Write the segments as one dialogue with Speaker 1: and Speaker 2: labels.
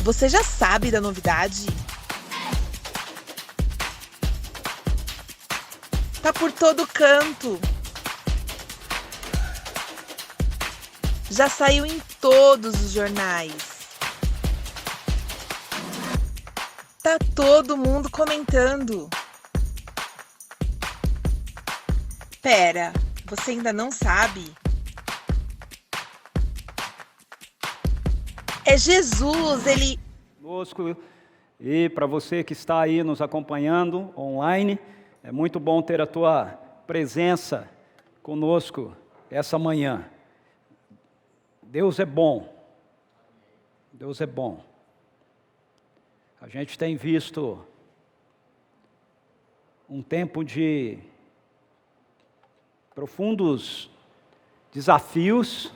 Speaker 1: Você já sabe da novidade? Tá por todo canto. Já saiu em todos os jornais. Tá todo mundo comentando. Pera, você ainda não sabe? É Jesus, ele...
Speaker 2: Conosco, e para você que está aí nos acompanhando online, é muito bom ter a tua presença conosco essa manhã. Deus é bom. Deus é bom. A gente tem visto um tempo de profundos desafios,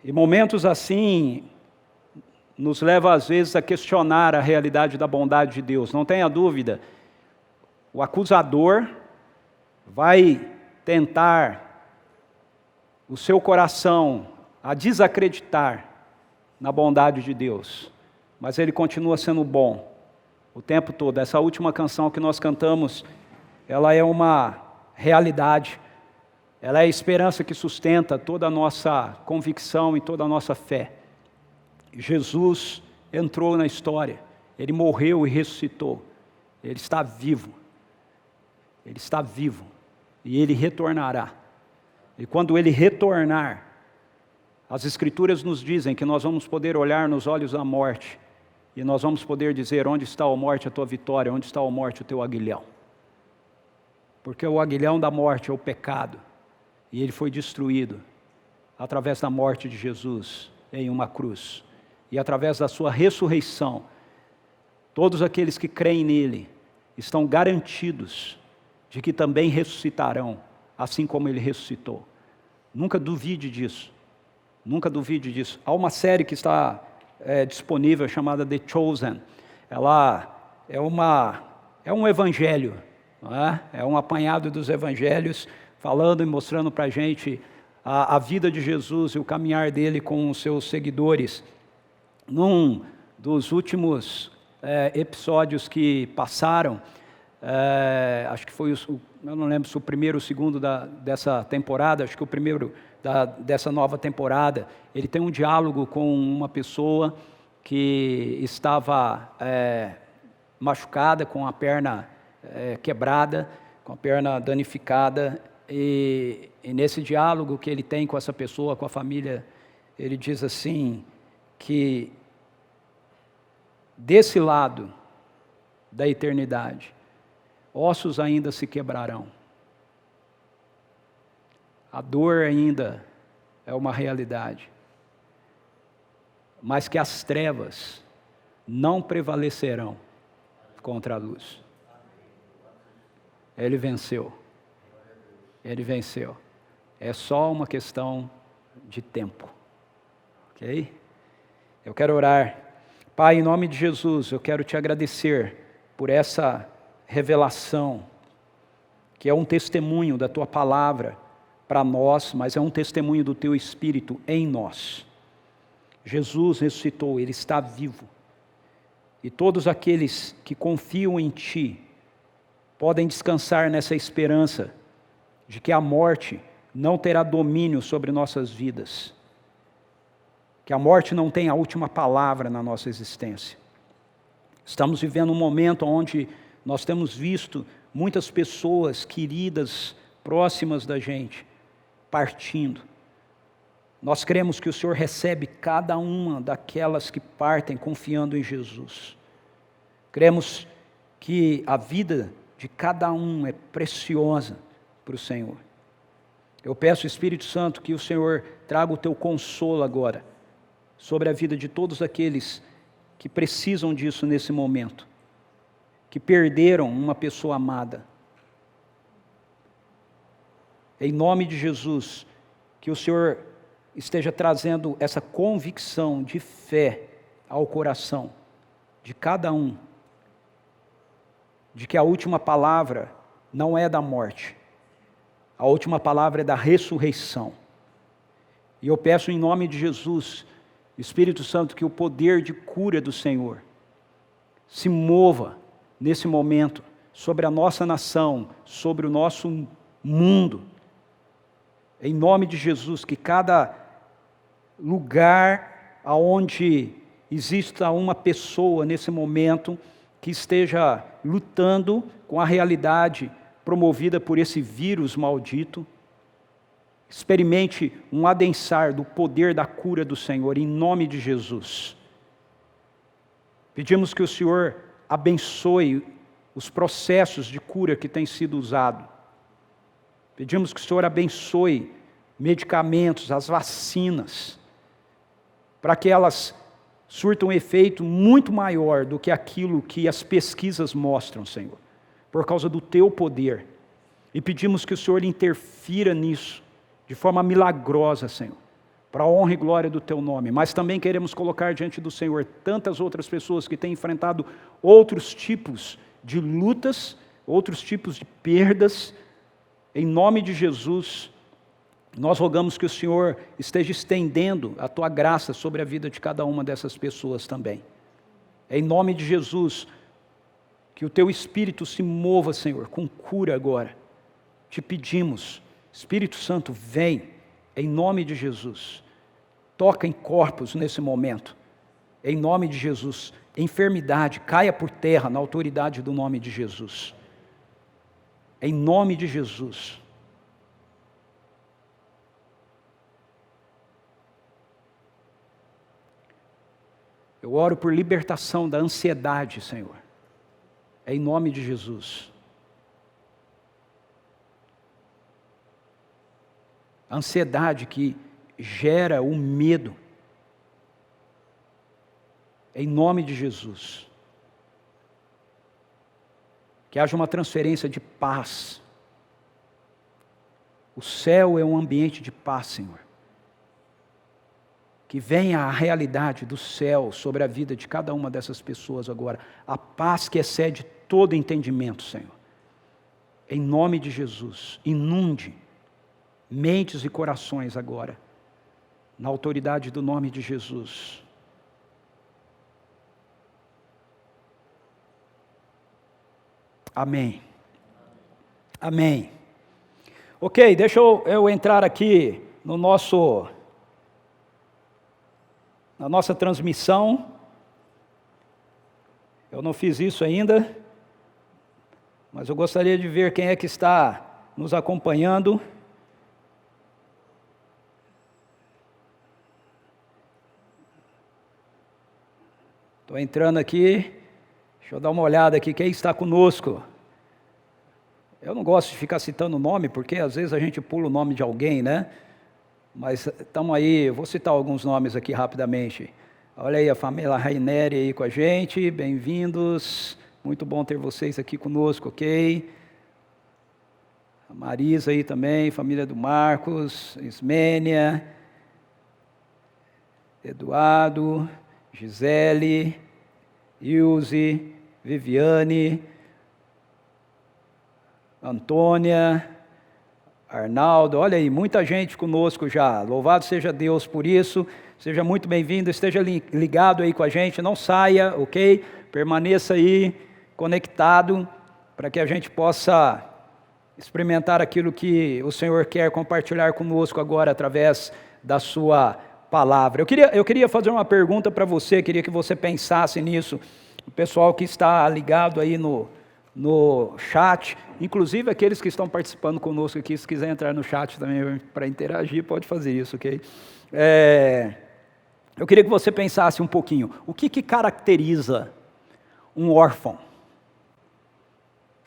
Speaker 2: e momentos assim nos levam às vezes a questionar a realidade da bondade de Deus. Não tenha dúvida, o acusador vai tentar o seu coração a desacreditar na bondade de Deus, mas ele continua sendo bom o tempo todo. Essa última canção que nós cantamos, ela é uma realidade. Ela é a esperança que sustenta toda a nossa convicção e toda a nossa fé. Jesus entrou na história, Ele morreu e ressuscitou. Ele está vivo. Ele está vivo. E Ele retornará. E quando Ele retornar, as Escrituras nos dizem que nós vamos poder olhar nos olhos da morte, e nós vamos poder dizer: onde está, ó morte, a tua vitória? Onde está, ó morte, o teu aguilhão? Porque o aguilhão da morte é o pecado. E ele foi destruído através da morte de Jesus em uma cruz. E através da sua ressurreição, todos aqueles que creem nele estão garantidos de que também ressuscitarão, assim como ele ressuscitou. Nunca duvide disso. Nunca duvide disso. Há uma série que está disponível chamada The Chosen. Ela é um evangelho, não é? É um apanhado dos evangelhos, falando e mostrando para a gente a vida de Jesus e o caminhar dele com os seus seguidores. Num dos últimos episódios que passaram, acho que foi, eu não lembro se o primeiro ou o segundo dessa temporada, acho que o primeiro dessa nova temporada, ele tem um diálogo com uma pessoa que estava machucada, com a perna quebrada, com a perna danificada. E nesse diálogo que ele tem com essa pessoa, com a família, ele diz assim, que desse lado da eternidade, ossos ainda se quebrarão. A dor ainda é uma realidade, mas que as trevas não prevalecerão contra a luz. Ele venceu. Ele venceu. É só uma questão de tempo. Ok? Eu quero orar. Pai, em nome de Jesus, eu quero te agradecer por essa revelação, que é um testemunho da tua palavra para nós, mas é um testemunho do teu Espírito em nós. Jesus ressuscitou, Ele está vivo. E todos aqueles que confiam em Ti podem descansar nessa esperança de que a morte não terá domínio sobre nossas vidas, que a morte não tem a última palavra na nossa existência. Estamos vivendo um momento onde nós temos visto muitas pessoas queridas, próximas da gente, partindo. Nós cremos que o Senhor recebe cada uma daquelas que partem confiando em Jesus. Cremos que a vida de cada um é preciosa para o Senhor. Eu peço, Espírito Santo, que o Senhor traga o teu consolo agora sobre a vida de todos aqueles que precisam disso nesse momento, que perderam uma pessoa amada. Em nome de Jesus, que o Senhor esteja trazendo essa convicção de fé ao coração de cada um, de que a última palavra não é da morte, a última palavra é da ressurreição. E eu peço em nome de Jesus Espírito Santo, que o poder de cura do Senhor se mova nesse momento sobre a nossa nação, sobre o nosso mundo. Em nome de Jesus, que cada lugar aonde exista uma pessoa nesse momento que esteja lutando com a realidade promovida por esse vírus maldito, experimente um adensar do poder da cura do Senhor, em nome de Jesus. Pedimos que o Senhor abençoe os processos de cura que têm sido usados. Pedimos que o Senhor abençoe medicamentos, as vacinas, para que elas surtam um efeito muito maior do que aquilo que as pesquisas mostram, Senhor, por causa do Teu poder. E pedimos que o Senhor interfira nisso, de forma milagrosa, Senhor, para a honra e glória do Teu nome. Mas também queremos colocar diante do Senhor tantas outras pessoas que têm enfrentado outros tipos de lutas, outros tipos de perdas. Em nome de Jesus, nós rogamos que o Senhor esteja estendendo a Tua graça sobre a vida de cada uma dessas pessoas também. Em nome de Jesus, que o Teu Espírito se mova, Senhor, com cura agora. Te pedimos, Espírito Santo, vem, em nome de Jesus. Toca em corpos nesse momento. Em nome de Jesus. Enfermidade, caia por terra na autoridade do nome de Jesus. Em nome de Jesus. Eu oro por libertação da ansiedade, Senhor. Em nome de Jesus. A ansiedade que gera o medo. Em nome de Jesus. Que haja uma transferência de paz. O céu é um ambiente de paz, Senhor. Que venha a realidade do céu sobre a vida de cada uma dessas pessoas agora. A paz que excede todo entendimento, Senhor. Em nome de Jesus, inunde mentes e corações agora, na autoridade do nome de Jesus. Amém. Amém. Ok, deixa eu entrar aqui na nossa transmissão. Eu não fiz isso ainda, mas eu gostaria de ver quem é que está nos acompanhando. Estou entrando aqui, deixa eu dar uma olhada aqui, quem está conosco. Eu não gosto de ficar citando o nome, porque às vezes a gente pula o nome de alguém, né? Mas estamos aí, eu vou citar alguns nomes aqui rapidamente. Olha aí a família Raineri aí com a gente, bem-vindos. Muito bom ter vocês aqui conosco, ok? A Marisa aí também, família do Marcos, Ismênia, Eduardo, Gisele, Ilse, Viviane, Antônia, Arnaldo, olha aí, muita gente conosco já. Louvado seja Deus por isso. Seja muito bem-vindo, esteja ligado aí com a gente, não saia, ok? Permaneça aí conectado para que a gente possa experimentar aquilo que o Senhor quer compartilhar conosco agora através da sua palavra. Eu queria fazer uma pergunta para você, queria que você pensasse nisso. O pessoal que está ligado aí no chat, inclusive aqueles que estão participando conosco aqui, se quiser entrar no chat também para interagir, pode fazer isso, ok? Eu queria que você pensasse um pouquinho, o que caracteriza um órfão?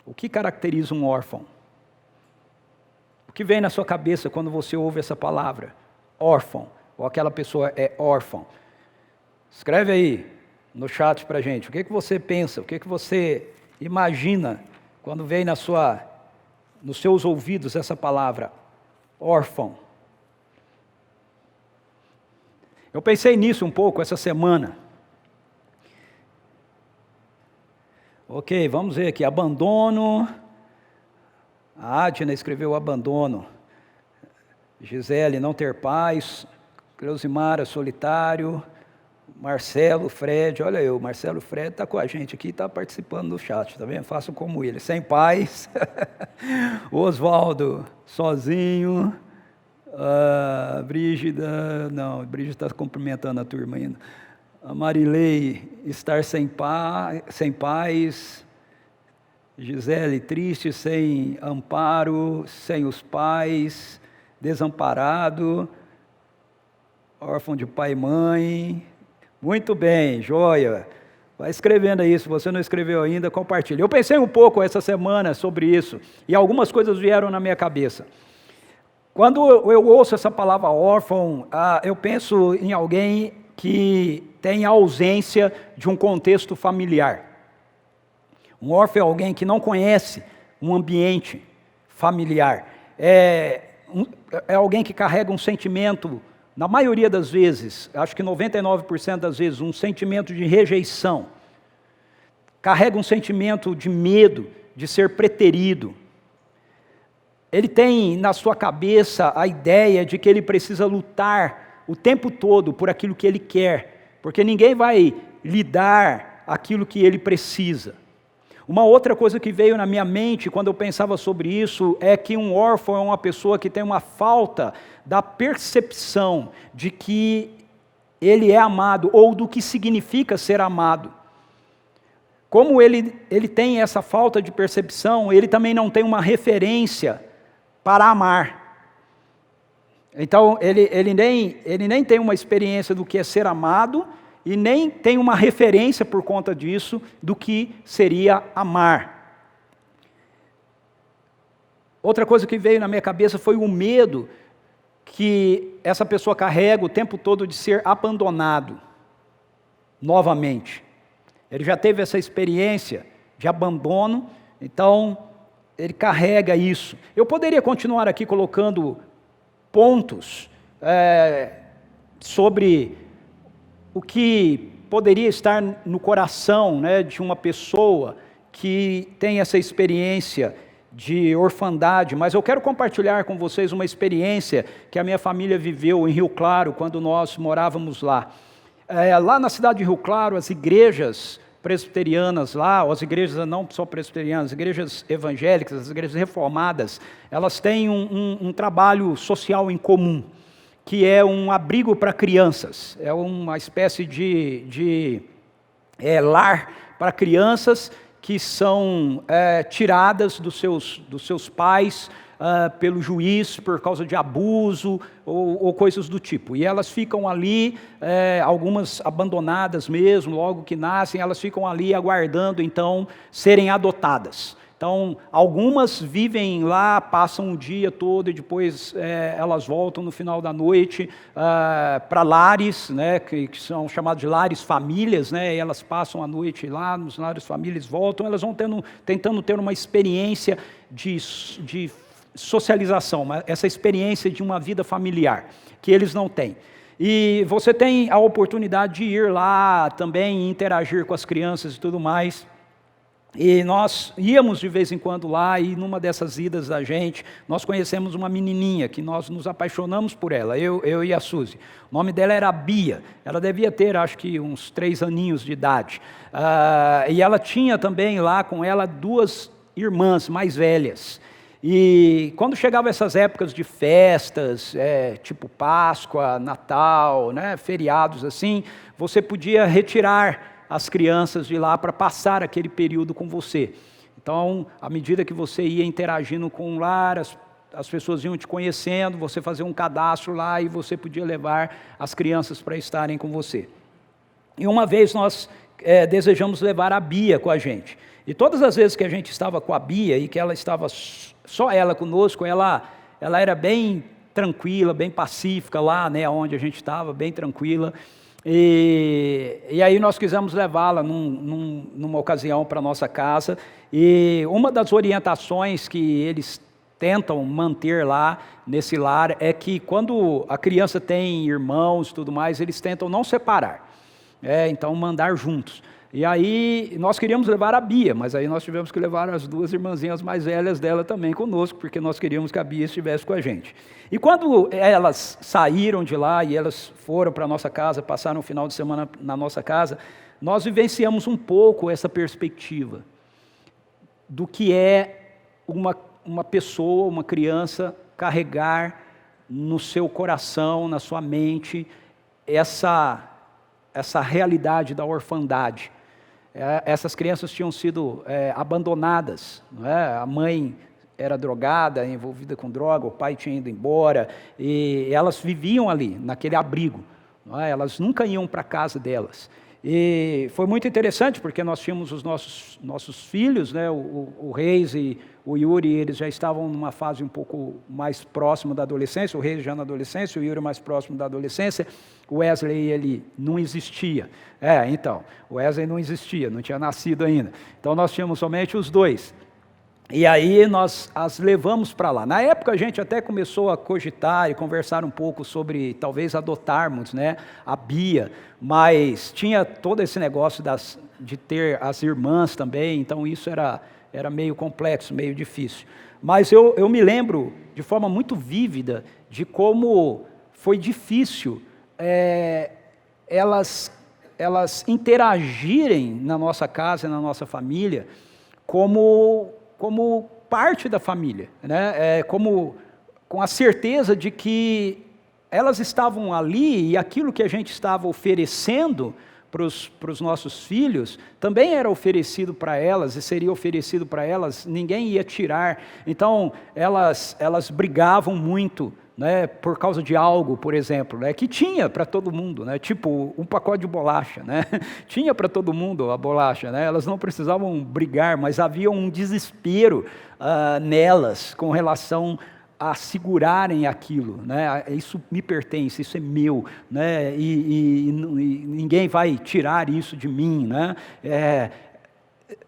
Speaker 2: O que caracteriza um órfão? O que vem na sua cabeça quando você ouve essa palavra? Órfão, ou aquela pessoa é órfão. Escreve aí no chat para a gente, o que você pensa, o que você imagina quando vem nos seus ouvidos essa palavra, órfão. Eu pensei nisso um pouco essa semana. Ok, vamos ver aqui, abandono. A Adna escreveu abandono. Gisele, não ter paz. Creusimara, solitário. Marcelo, Fred, olha eu, Marcelo Fred está com a gente aqui, está participando do chat, tá vendo? Façam como ele, sem pais. Oswaldo, sozinho. Brígida, não, Brígida está cumprimentando a turma ainda. A Marilei, estar sem pais. Gisele, triste, sem amparo, sem os pais, desamparado, órfão de pai e mãe. Muito bem, joia. Vai escrevendo aí, se você não escreveu ainda, compartilhe. Eu pensei um pouco essa semana sobre isso, e algumas coisas vieram na minha cabeça. Quando eu ouço essa palavra órfão, eu penso em alguém que tem ausência de um contexto familiar. Um órfão é alguém que não conhece um ambiente familiar. É alguém que carrega um sentimento, na maioria das vezes, acho que 99% das vezes, um sentimento de rejeição. Carrega um sentimento de medo, de ser preterido. Ele tem na sua cabeça a ideia de que ele precisa lutar o tempo todo por aquilo que ele quer, porque ninguém vai lhe dar aquilo que ele precisa. Uma outra coisa que veio na minha mente quando eu pensava sobre isso é que um órfão é uma pessoa que tem uma falta da percepção de que ele é amado ou do que significa ser amado. Como ele tem essa falta de percepção, ele também não tem uma referência para amar. Então, ele nem tem uma experiência do que é ser amado, e nem tem uma referência por conta disso do que seria amar. Outra coisa que veio na minha cabeça foi o medo que essa pessoa carrega o tempo todo de ser abandonado novamente. Ele já teve essa experiência de abandono, então ele carrega isso. Eu poderia continuar aqui colocando pontos sobre o que poderia estar no coração, né, de uma pessoa que tem essa experiência de orfandade, mas eu quero compartilhar com vocês uma experiência que a minha família viveu em Rio Claro, quando nós morávamos lá. Lá na cidade de Rio Claro, as igrejas presbiterianas lá, ou as igrejas não só presbiterianas, as igrejas evangélicas, as igrejas reformadas, elas têm um trabalho social em comum, que é um abrigo para crianças, é uma espécie de lar para crianças que são tiradas dos seus pais pelo juiz por causa de abuso ou coisas do tipo. E elas ficam ali, algumas abandonadas mesmo, logo que nascem, elas ficam ali aguardando então serem adotadas. Então, algumas vivem lá, passam o dia todo e depois elas voltam no final da noite para lares, né, que são chamados de lares famílias, né, e elas passam a noite lá nos lares famílias, voltam, elas vão tentando ter uma experiência de socialização, essa experiência de uma vida familiar, que eles não têm. E você tem a oportunidade de ir lá também, interagir com as crianças e tudo mais. E nós íamos de vez em quando lá, e numa dessas idas da gente, nós conhecemos uma menininha, que nós nos apaixonamos por ela, eu e a Suzy. O nome dela era Bia, ela devia ter, acho que, uns 3 aninhos de idade. E ela tinha também lá com ela 2 irmãs mais velhas. E quando chegavam essas épocas de festas, tipo Páscoa, Natal, né, feriados assim, você podia retirar as crianças de lá para passar aquele período com você. Então, à medida que você ia interagindo com o lar, as pessoas iam te conhecendo, você fazia um cadastro lá e você podia levar as crianças para estarem com você. E uma vez nós desejamos levar a Bia com a gente. E todas as vezes que a gente estava com a Bia e que ela estava só ela conosco, ela era bem tranquila, bem pacífica lá, né, onde a gente estava, bem tranquila. E aí nós quisemos levá-la numa ocasião para a nossa casa, e uma das orientações que eles tentam manter lá nesse lar é que quando a criança tem irmãos e tudo mais, eles tentam não separar, então mandar juntos. E aí nós queríamos levar a Bia, mas aí nós tivemos que levar as duas irmãzinhas mais velhas dela também conosco, porque nós queríamos que a Bia estivesse com a gente. E quando elas saíram de lá e elas foram para a nossa casa, passaram o final de semana na nossa casa, nós vivenciamos um pouco essa perspectiva do que é uma pessoa, uma criança, carregar no seu coração, na sua mente, essa realidade da orfandade. Essas crianças tinham sido abandonadas, não é? A mãe era drogada, envolvida com droga, o pai tinha ido embora, e elas viviam ali, naquele abrigo, não é? Elas nunca iam para a casa delas. E foi muito interessante, porque nós tínhamos os nossos filhos, né? O Reis e o Yuri, eles já estavam numa fase um pouco mais próxima da adolescência, o Reis já na adolescência, o Yuri mais próximo da adolescência, o Wesley, ele não existia. Então, o Wesley não existia, não tinha nascido ainda. Então nós tínhamos somente os dois. E aí nós as levamos para lá. Na época a gente até começou a cogitar e conversar um pouco sobre talvez adotarmos, né, a Bia, mas tinha todo esse negócio de ter as irmãs também, então isso era meio complexo, meio difícil. Mas eu me lembro de forma muito vívida de como foi difícil elas interagirem na nossa casa, na nossa família, como parte da família, né? Com a certeza de que elas estavam ali e aquilo que a gente estava oferecendo para os nossos filhos também era oferecido para elas e seria oferecido para elas, ninguém ia tirar. Então elas brigavam muito, né, por causa de algo, por exemplo, né, que tinha para todo mundo, né, tipo um pacote de bolacha, né, tinha para todo mundo a bolacha, né, elas não precisavam brigar, mas havia um desespero nelas com relação a segurarem aquilo, né, isso me pertence, isso é meu, né, e ninguém vai tirar isso de mim, né,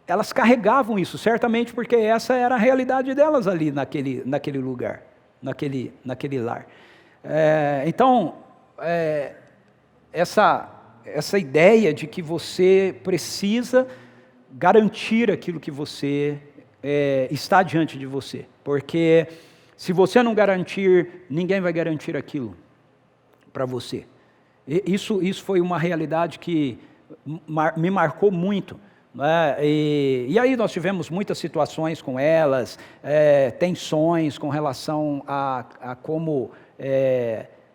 Speaker 2: elas carregavam isso, certamente porque essa era a realidade delas ali naquele lugar. Naquele lar. Então, essa ideia de que você precisa garantir aquilo que você está diante de você, porque se você não garantir, ninguém vai garantir aquilo para você. Isso foi uma realidade que me marcou muito. E aí nós tivemos muitas situações com elas, tensões com relação a como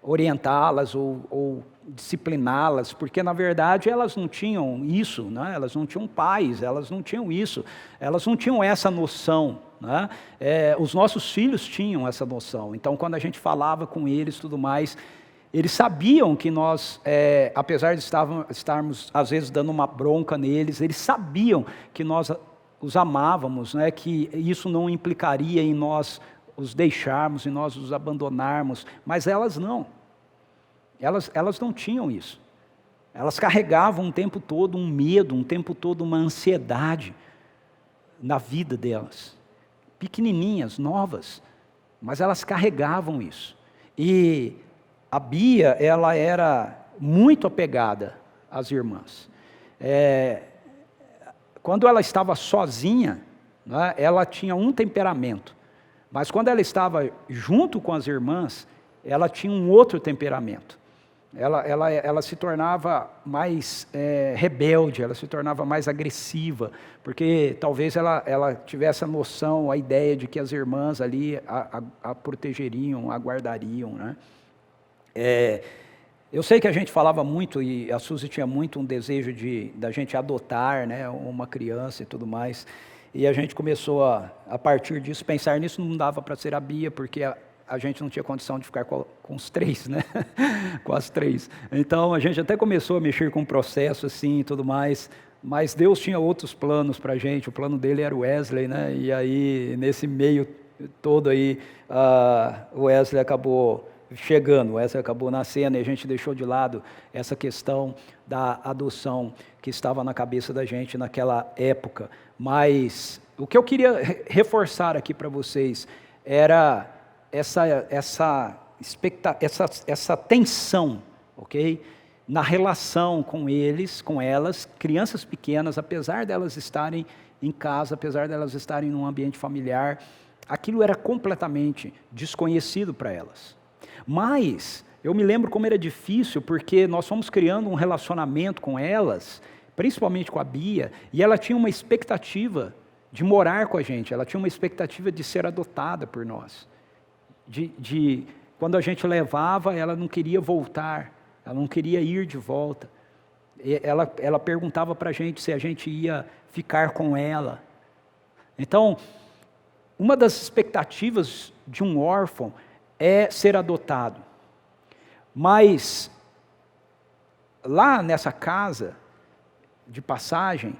Speaker 2: orientá-las ou discipliná-las, porque na verdade elas não tinham isso, né? Elas não tinham pais, elas não tinham isso, elas não tinham essa noção, né? Os nossos filhos tinham essa noção, então quando a gente falava com eles e tudo mais, eles sabiam que nós, apesar de estarmos às vezes dando uma bronca neles, eles sabiam que nós os amávamos, né, que isso não implicaria em nós os deixarmos, em nós os abandonarmos, mas elas não. Elas não tinham isso. Elas carregavam o tempo todo um medo, um tempo todo uma ansiedade na vida delas. Pequenininhas, novas, mas elas carregavam isso. E a Bia, ela era muito apegada às irmãs. Quando ela estava sozinha, né, ela tinha um temperamento. Mas quando ela estava junto com as irmãs, ela tinha um outro temperamento. Ela se tornava mais rebelde, ela se tornava mais agressiva, porque talvez ela tivesse a noção, a ideia de que as irmãs ali a protegeriam, a guardariam, né? Eu sei que a gente falava muito, e a Suzy tinha muito um desejo da gente adotar, né, uma criança e tudo mais, e a gente começou a partir disso, pensar nisso. Não dava para ser a Bia, porque a gente não tinha condição de ficar com os três, né? Com as três. Então a gente até começou a mexer com o processo assim e tudo mais, mas Deus tinha outros planos para a gente. O plano dele era o Wesley, né? E aí nesse meio todo aí, o Wesley acabou chegando, o Wesley acabou nascendo, e a gente deixou de lado essa questão da adoção que estava na cabeça da gente naquela época. Mas o que eu queria reforçar aqui para vocês era essa tensão, ok? na relação com eles, com elas, crianças pequenas, apesar delas estarem em casa, apesar delas estarem num ambiente familiar, aquilo era completamente desconhecido para elas. Mas eu me lembro como era difícil, porque nós fomos criando um relacionamento com elas, principalmente com a Bia, e ela tinha uma expectativa de morar com a gente, ela tinha uma expectativa de ser adotada por nós. Quando a gente levava, ela não queria voltar, ela não queria ir de volta. Ela perguntava para a gente se a gente ia ficar com ela. Então, uma das expectativas de um órfão é ser adotado. Mas, lá nessa casa de passagem,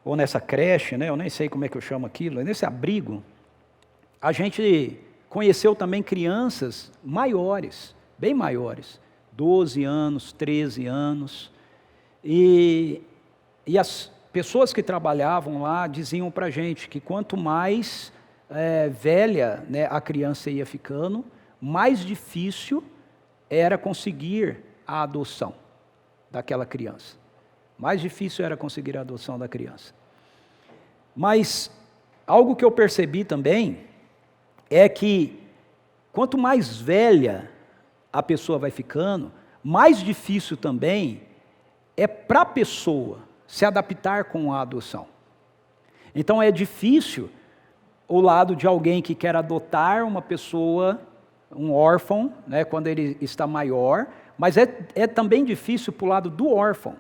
Speaker 2: ou nessa creche, né, eu nem sei como é que eu chamo aquilo, nesse abrigo, a gente conheceu também crianças maiores, bem maiores, 12 anos, 13 anos, e as pessoas que trabalhavam lá diziam para a gente que quanto mais velha, né, a criança ia ficando, mais difícil era conseguir a adoção daquela criança. Mais difícil era conseguir a adoção da criança. Mas algo que eu percebi também é que quanto mais velha a pessoa vai ficando, mais difícil também é para a pessoa se adaptar com a adoção. Então é difícil o lado de alguém que quer adotar uma pessoa, um órfão, né, quando ele está maior, mas é também difícil para o lado do órfão,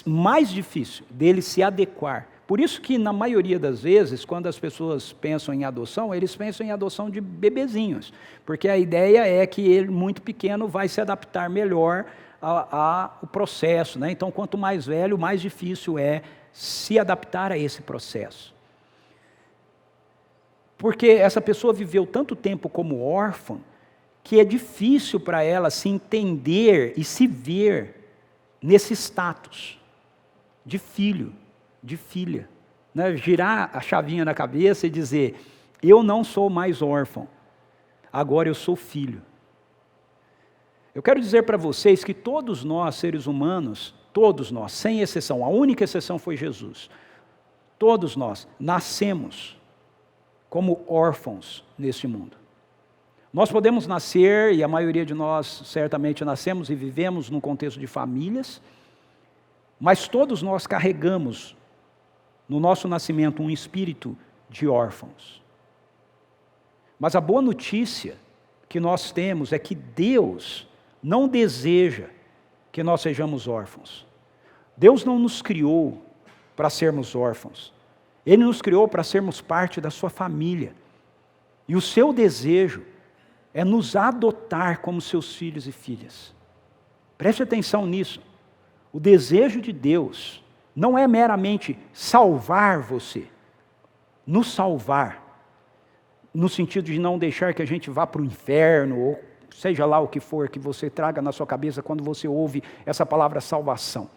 Speaker 2: mais difícil dele se adequar. Por isso que na maioria das vezes, quando as pessoas pensam em adoção, eles pensam em adoção de bebezinhos, porque a ideia é que ele muito pequeno vai se adaptar melhor ao processo, né? Então quanto mais velho, mais difícil é se adaptar a esse processo. Porque essa pessoa viveu tanto tempo como órfã, que é difícil para ela se entender e se ver nesse status de filho, de filha, né? Girar a chavinha na cabeça e dizer, eu não sou mais órfão, agora eu sou filho. Eu quero dizer para vocês que todos nós, seres humanos, todos nós, sem exceção, a única exceção foi Jesus, todos nós nascemos como órfãos neste mundo. Nós podemos nascer, e a maioria de nós certamente nascemos e vivemos num contexto de famílias, mas todos nós carregamos no nosso nascimento um espírito de órfãos. Mas a boa notícia que nós temos é que Deus não deseja que nós sejamos órfãos. Deus não nos criou para sermos órfãos. Ele nos criou para sermos parte da sua família. E o seu desejo é nos adotar como seus filhos e filhas. Preste atenção nisso. O desejo de Deus não é meramente salvar você, nos salvar, no sentido de não deixar que a gente vá para o inferno, ou seja lá o que for que você traga na sua cabeça quando você ouve essa palavra salvação.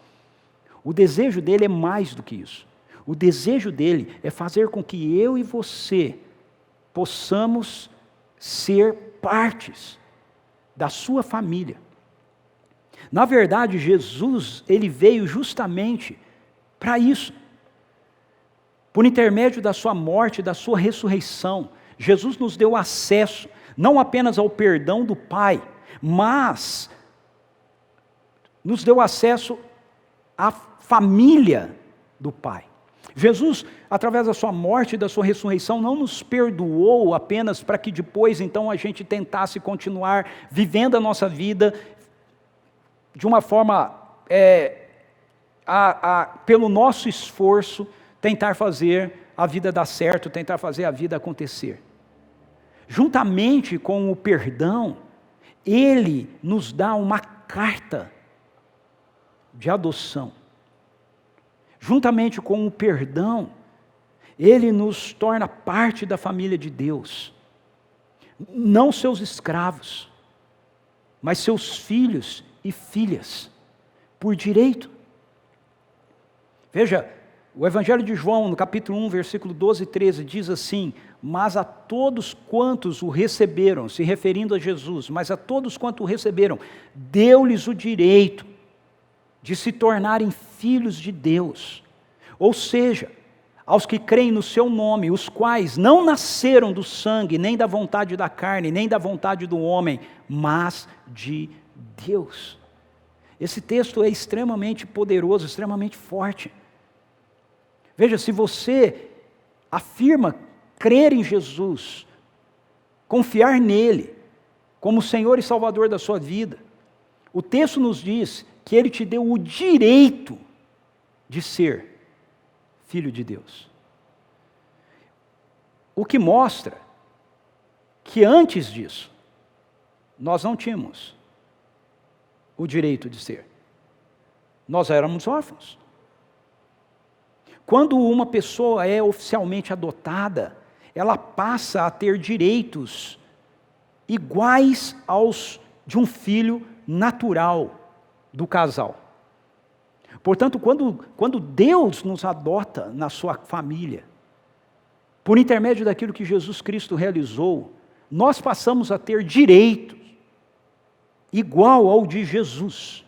Speaker 2: O desejo dele é mais do que isso. O desejo dele é fazer com que eu e você possamos ser partes da sua família. Na verdade, Jesus, ele veio justamente para isso. Por intermédio da sua morte, da sua ressurreição, Jesus nos deu acesso, não apenas ao perdão do Pai, mas nos deu acesso à família do Pai. Jesus, através da sua morte e da sua ressurreição, não nos perdoou apenas para que depois, então, a gente tentasse continuar vivendo a nossa vida de uma forma, pelo nosso esforço, tentar fazer a vida dar certo, tentar fazer a vida acontecer. Juntamente com o perdão, Ele nos dá uma carta de adoção. Juntamente com o perdão, Ele nos torna parte da família de Deus. Não seus escravos, mas seus filhos e filhas, por direito. Veja, O Evangelho de João, no capítulo 1, versículo 12 e 13, diz assim: mas a todos quantos o receberam, se referindo a Jesus, mas a todos quantos o receberam, deu-lhes o direito de se tornarem filhos de Deus. Ou seja, aos que creem no seu nome, os quais não nasceram do sangue, nem da vontade da carne, nem da vontade do homem, mas de Deus. Esse texto é extremamente poderoso, extremamente forte. Veja, se você afirma crer em Jesus, confiar nele, como Senhor e Salvador da sua vida, o texto nos diz que ele te deu o direito de ser filho de Deus. O que mostra que antes disso, nós não tínhamos o direito de ser. Nós éramos órfãos. Quando uma pessoa é oficialmente adotada, ela passa a ter direitos iguais aos de um filho natural do casal. Portanto, quando Deus nos adota na sua família, por intermédio daquilo que Jesus Cristo realizou, nós passamos a ter direitos igual ao de Jesus,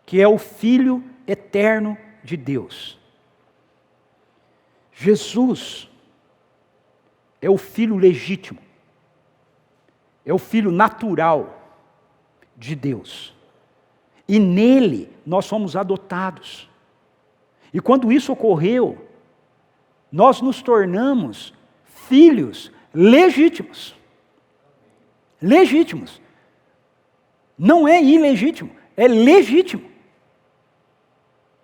Speaker 2: que é o Filho eterno de Deus. Jesus é o filho legítimo, é o filho natural de Deus. E nele nós somos adotados. E quando isso ocorreu, nós nos tornamos filhos legítimos. Legítimos. Não é ilegítimo, é legítimo.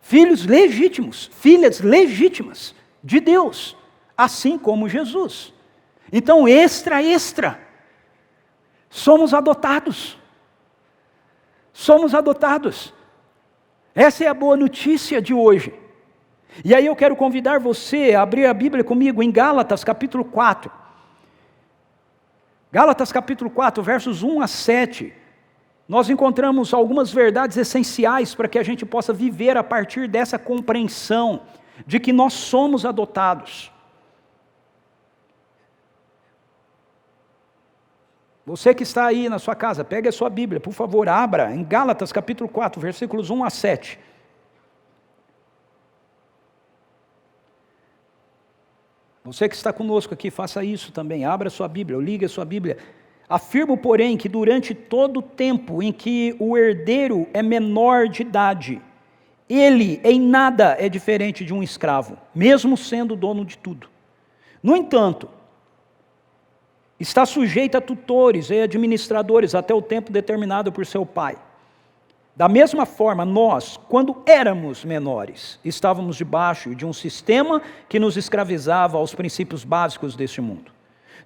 Speaker 2: Filhos legítimos, filhas legítimas de Deus, assim como Jesus. Então, extra, somos adotados. Somos adotados. Essa é a boa notícia de hoje. E aí eu quero convidar você a abrir a Bíblia comigo em Gálatas capítulo 4. Gálatas capítulo 4, versos 1 a 7. Nós encontramos algumas verdades essenciais para que a gente possa viver a partir dessa compreensão de que nós somos adotados. Você que está aí na sua casa, pegue a sua Bíblia, por favor, abra em Gálatas capítulo 4, versículos 1 a 7. Você que está conosco aqui, faça isso também, abra a sua Bíblia, ou ligue a sua Bíblia. Afirmo, porém, que durante todo o tempo em que o herdeiro é menor de idade, ele em nada é diferente de um escravo, mesmo sendo dono de tudo. No entanto, está sujeito a tutores e administradores até o tempo determinado por seu pai. Da mesma forma, nós, quando éramos menores, estávamos debaixo de um sistema que nos escravizava aos princípios básicos deste mundo.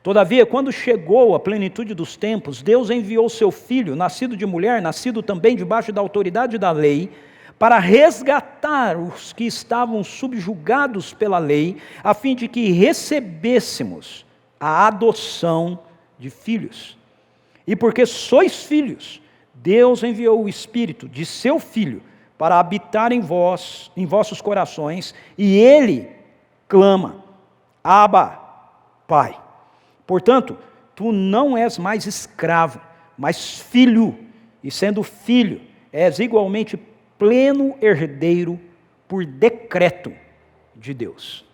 Speaker 2: Todavia, quando chegou a plenitude dos tempos, Deus enviou seu Filho, nascido de mulher, nascido também debaixo da autoridade da lei, para resgatar os que estavam subjugados pela lei, a fim de que recebêssemos a adoção de filhos. E porque sois filhos, Deus enviou o Espírito de seu Filho para habitar em vós, em vossos corações, e Ele clama: Abba, Pai. Portanto, tu não és mais escravo, mas filho, e sendo filho, és igualmente pleno herdeiro por decreto de Deus.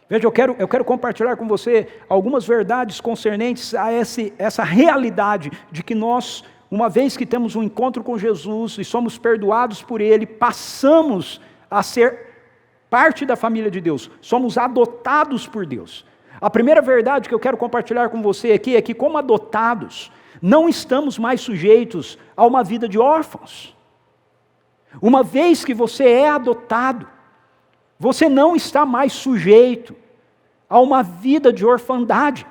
Speaker 2: Veja, eu quero compartilhar com você algumas verdades concernentes a essa realidade de que nós, uma vez que temos um encontro com Jesus e somos perdoados por Ele, passamos a ser parte da família de Deus, somos adotados por Deus. A primeira verdade que eu quero compartilhar com você aqui é que, como adotados, não estamos mais sujeitos a uma vida de órfãos. Uma vez que você é adotado, você não está mais sujeito a uma vida de orfandade.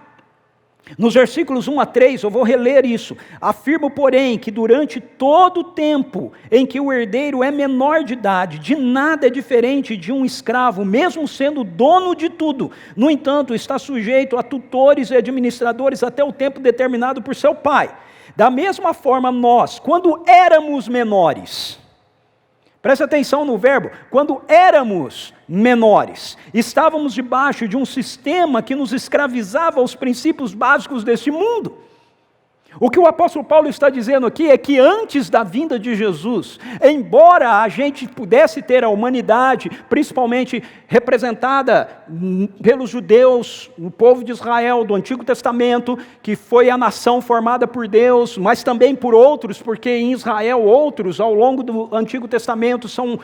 Speaker 2: Nos versículos 1 a 3, eu vou reler isso. Afirmo, porém, que durante todo o tempo em que o herdeiro é menor de idade, de nada é diferente de um escravo, mesmo sendo dono de tudo. No entanto, está sujeito a tutores e administradores até o tempo determinado por seu pai. Da mesma forma, nós, quando éramos menores, presta atenção no verbo, quando éramos menores. Estávamos debaixo de um sistema que nos escravizava aos princípios básicos deste mundo. O que o apóstolo Paulo está dizendo aqui é que antes da vinda de Jesus, embora a gente pudesse ter a humanidade, principalmente representada pelos judeus, o povo de Israel do Antigo Testamento, que foi a nação formada por Deus, mas também por outros, porque em Israel outros, ao longo do Antigo Testamento, são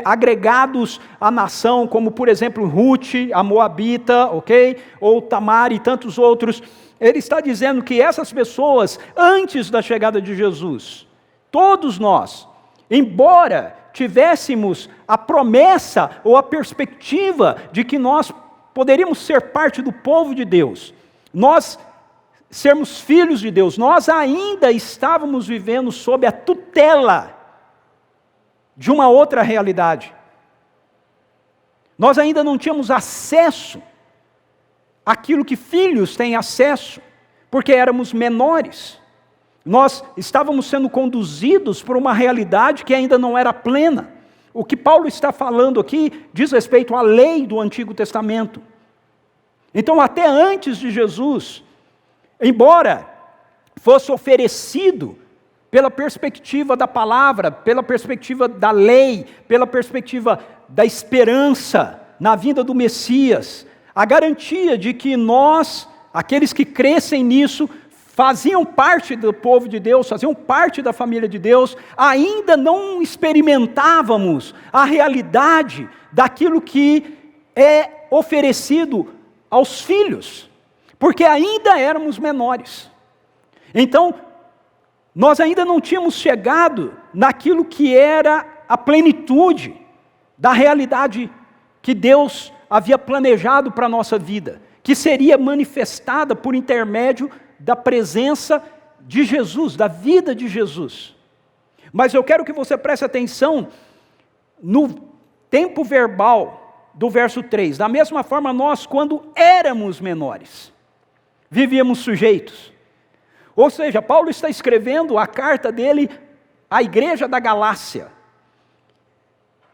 Speaker 2: agregados à nação, como por exemplo Ruth, a Moabita, ok? Ou Tamar e tantos outros. Ele está dizendo que essas pessoas, antes da chegada de Jesus, todos nós, embora tivéssemos a promessa ou a perspectiva de que nós poderíamos ser parte do povo de Deus, nós sermos filhos de Deus, nós ainda estávamos vivendo sob a tutela de uma outra realidade. Nós ainda não tínhamos acesso aquilo que filhos têm acesso, porque éramos menores. Nós estávamos sendo conduzidos por uma realidade que ainda não era plena. O que Paulo está falando aqui diz respeito à lei do Antigo Testamento. Então, até antes de Jesus, embora fosse oferecido pela perspectiva da palavra, pela perspectiva da lei, pela perspectiva da esperança na vinda do Messias, a garantia de que nós, aqueles que crescem nisso, faziam parte do povo de Deus, faziam parte da família de Deus, ainda não experimentávamos a realidade daquilo que é oferecido aos filhos, porque ainda éramos menores. Então, nós ainda não tínhamos chegado naquilo que era a plenitude da realidade que Deus havia planejado para a nossa vida, que seria manifestada por intermédio da presença de Jesus, da vida de Jesus. Mas eu quero que você preste atenção no tempo verbal do verso 3. Da mesma forma, nós, quando éramos menores, vivíamos sujeitos. Ou seja, Paulo está escrevendo a carta dele à igreja da Galácia.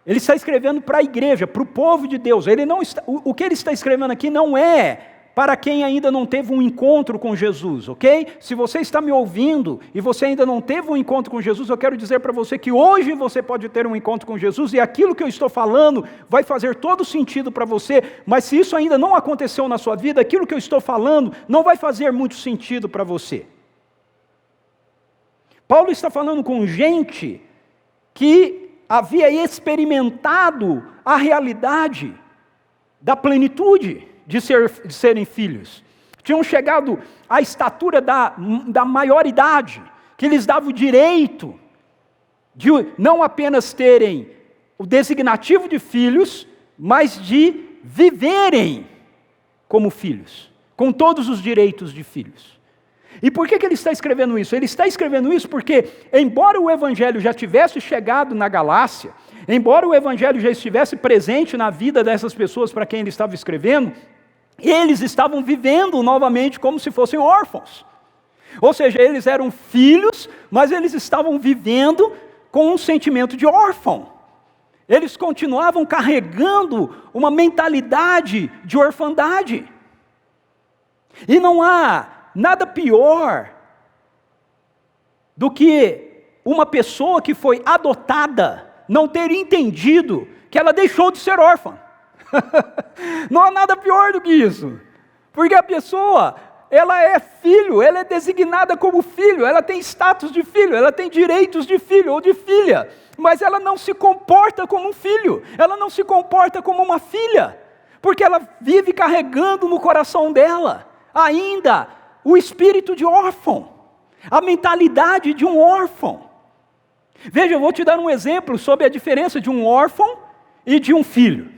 Speaker 2: Ele está escrevendo para a igreja, para o povo de Deus. Ele não está, o que ele está escrevendo aqui não é para quem ainda não teve um encontro com Jesus, ok? Se você está me ouvindo e você ainda não teve um encontro com Jesus, eu quero dizer para você que hoje você pode ter um encontro com Jesus e aquilo que eu estou falando vai fazer todo sentido para você, mas se isso ainda não aconteceu na sua vida, aquilo que eu estou falando não vai fazer muito sentido para você. Paulo está falando com gente que havia experimentado a realidade da plenitude de serem filhos. Tinham chegado à estatura da maioridade, que lhes dava o direito de não apenas terem o designativo de filhos, mas de viverem como filhos, com todos os direitos de filhos. E por que ele está escrevendo isso? Ele está escrevendo isso porque, embora o Evangelho já tivesse chegado na Galácia, embora o Evangelho já estivesse presente na vida dessas pessoas para quem ele estava escrevendo, eles estavam vivendo novamente como se fossem órfãos. Ou seja, eles eram filhos, mas eles estavam vivendo com um sentimento de órfão. Eles continuavam carregando uma mentalidade de orfandade. E não há nada pior do que uma pessoa que foi adotada não ter entendido que ela deixou de ser órfã. Não há nada pior do que isso. Porque a pessoa, ela é filho, ela é designada como filho, ela tem status de filho, ela tem direitos de filho ou de filha, mas ela não se comporta como um filho, ela não se comporta como uma filha, porque ela vive carregando no coração dela ainda o espírito de órfão, a mentalidade de um órfão. Veja, eu vou te dar um exemplo sobre a diferença de um órfão e de um filho,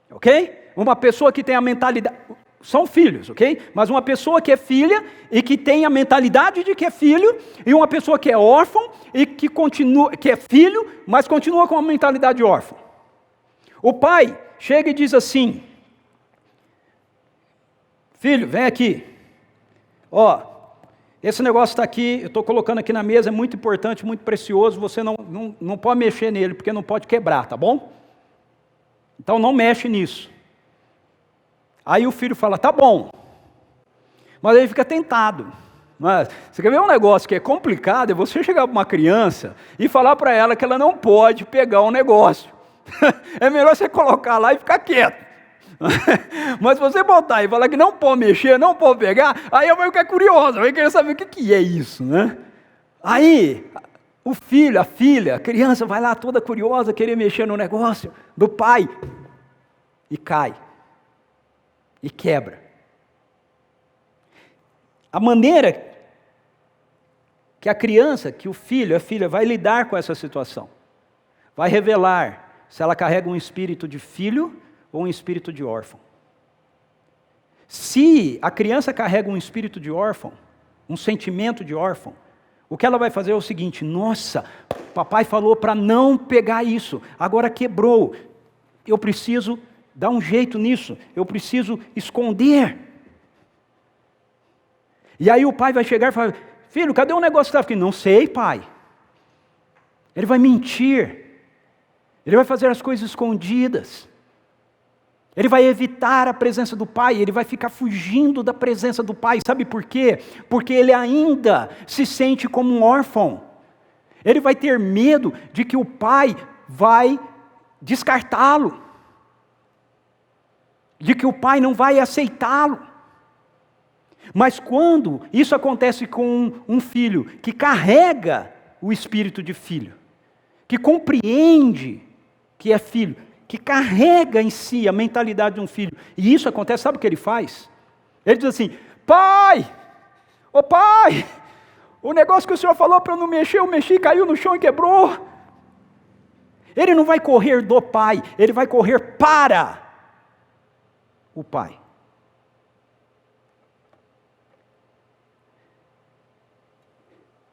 Speaker 2: ok? Uma pessoa que tem a mentalidade, são filhos, ok? Mas uma pessoa que é filha e que tem a mentalidade de que é filho, e uma pessoa que é órfão e que é filho, mas continua com a mentalidade de órfão. O pai chega e diz assim: filho, vem aqui. Ó, esse negócio está aqui, eu estou colocando aqui na mesa, é muito importante, muito precioso, você não pode mexer nele, porque não pode quebrar, tá bom? Então não mexe nisso. Aí o filho fala, tá bom. Mas ele fica tentado. Mas você quer ver um negócio que é complicado? É você chegar para uma criança e falar para ela que ela não pode pegar um negócio. É melhor você colocar lá e ficar quieto. Mas se você botar e falar que não pode mexer, não pode pegar, aí ela vai ficar curiosa, vai querer saber o que é isso, né? Aí, o filho, a filha, a criança vai lá toda curiosa, querer mexer no negócio do pai, e cai, e quebra. A maneira que a criança, que o filho, a filha vai lidar com essa situação, vai revelar se ela carrega um espírito de filho ou um espírito de órfão. Se a criança carrega um espírito de órfão, um sentimento de órfão, o que ela vai fazer é o seguinte: nossa, papai falou para não pegar isso, agora quebrou, eu preciso dar um jeito nisso, eu preciso esconder. E aí o pai vai chegar e falar: filho, cadê o negócio que estava aqui? Não sei, pai. Ele vai mentir, ele vai fazer as coisas escondidas, ele vai evitar a presença do pai, ele vai ficar fugindo da presença do pai. Sabe por quê? Porque ele ainda se sente como um órfão. Ele vai ter medo de que o pai vai descartá-lo, de que o pai não vai aceitá-lo. Mas quando isso acontece com um filho que carrega o espírito de filho, que compreende que é filho, que carrega em si a mentalidade de um filho, e isso acontece, sabe o que ele faz? Ele diz assim: pai, ô pai, o negócio que o senhor falou para eu não mexer, eu mexi, caiu no chão e quebrou. Ele não vai correr do pai, ele vai correr para o pai.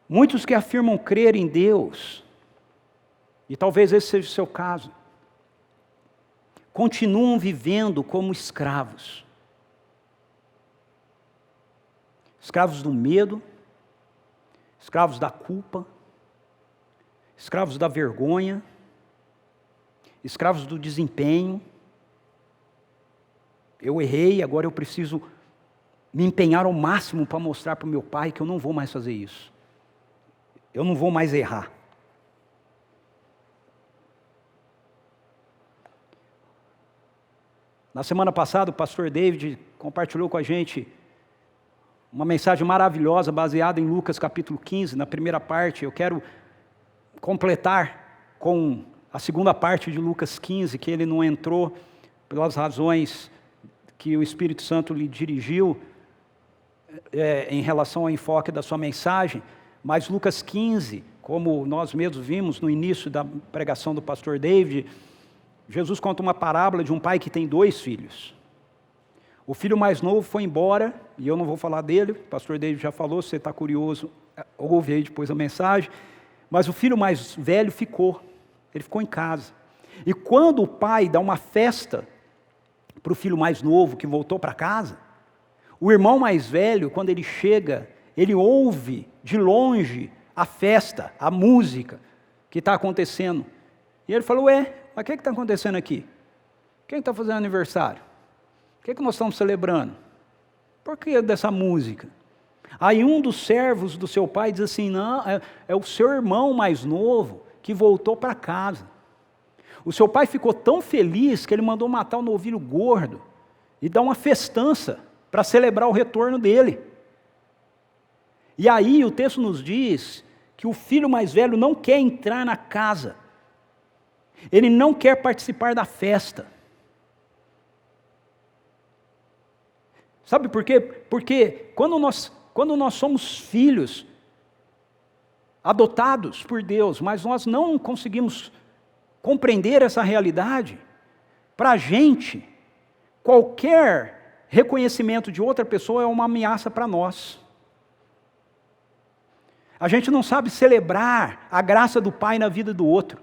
Speaker 2: Muitos que afirmam crer em Deus, e talvez esse seja o seu caso, continuam vivendo como escravos. Escravos do medo, escravos da culpa, escravos da vergonha, escravos do desempenho. Eu errei, agora eu preciso me empenhar ao máximo para mostrar para o meu pai que eu não vou mais fazer isso. Eu não vou mais errar. Na semana passada, o pastor David compartilhou com a gente uma mensagem maravilhosa, baseada em Lucas capítulo 15, na primeira parte. Eu quero completar com a segunda parte de Lucas 15, que ele não entrou pelas razões que o Espírito Santo lhe dirigiu em relação ao enfoque da sua mensagem. Mas Lucas 15, como nós mesmos vimos no início da pregação do pastor David, Jesus conta uma parábola de um pai que tem 2 filhos. O filho mais novo foi embora, e eu não vou falar dele, o pastor David já falou, se você está curioso, ouve aí depois a mensagem. Mas o filho mais velho ficou, ele ficou em casa. E quando o pai dá uma festa para o filho mais novo que voltou para casa, o irmão mais velho, quando ele chega, ele ouve de longe a festa, a música que está acontecendo. E ele falou: ué, mas o que está acontecendo aqui? Quem está fazendo aniversário? O que nós estamos celebrando? Por que dessa música? Aí um dos servos do seu pai diz assim: não, é o seu irmão mais novo que voltou para casa. O seu pai ficou tão feliz que ele mandou matar um novilho gordo e dar uma festança para celebrar o retorno dele. E aí o texto nos diz que o filho mais velho não quer entrar na casa. Ele não quer participar da festa. Sabe por quê? Porque quando nós somos filhos adotados por Deus, mas nós não conseguimos compreender essa realidade, para a gente, qualquer reconhecimento de outra pessoa é uma ameaça para nós. A gente não sabe celebrar a graça do Pai na vida do outro,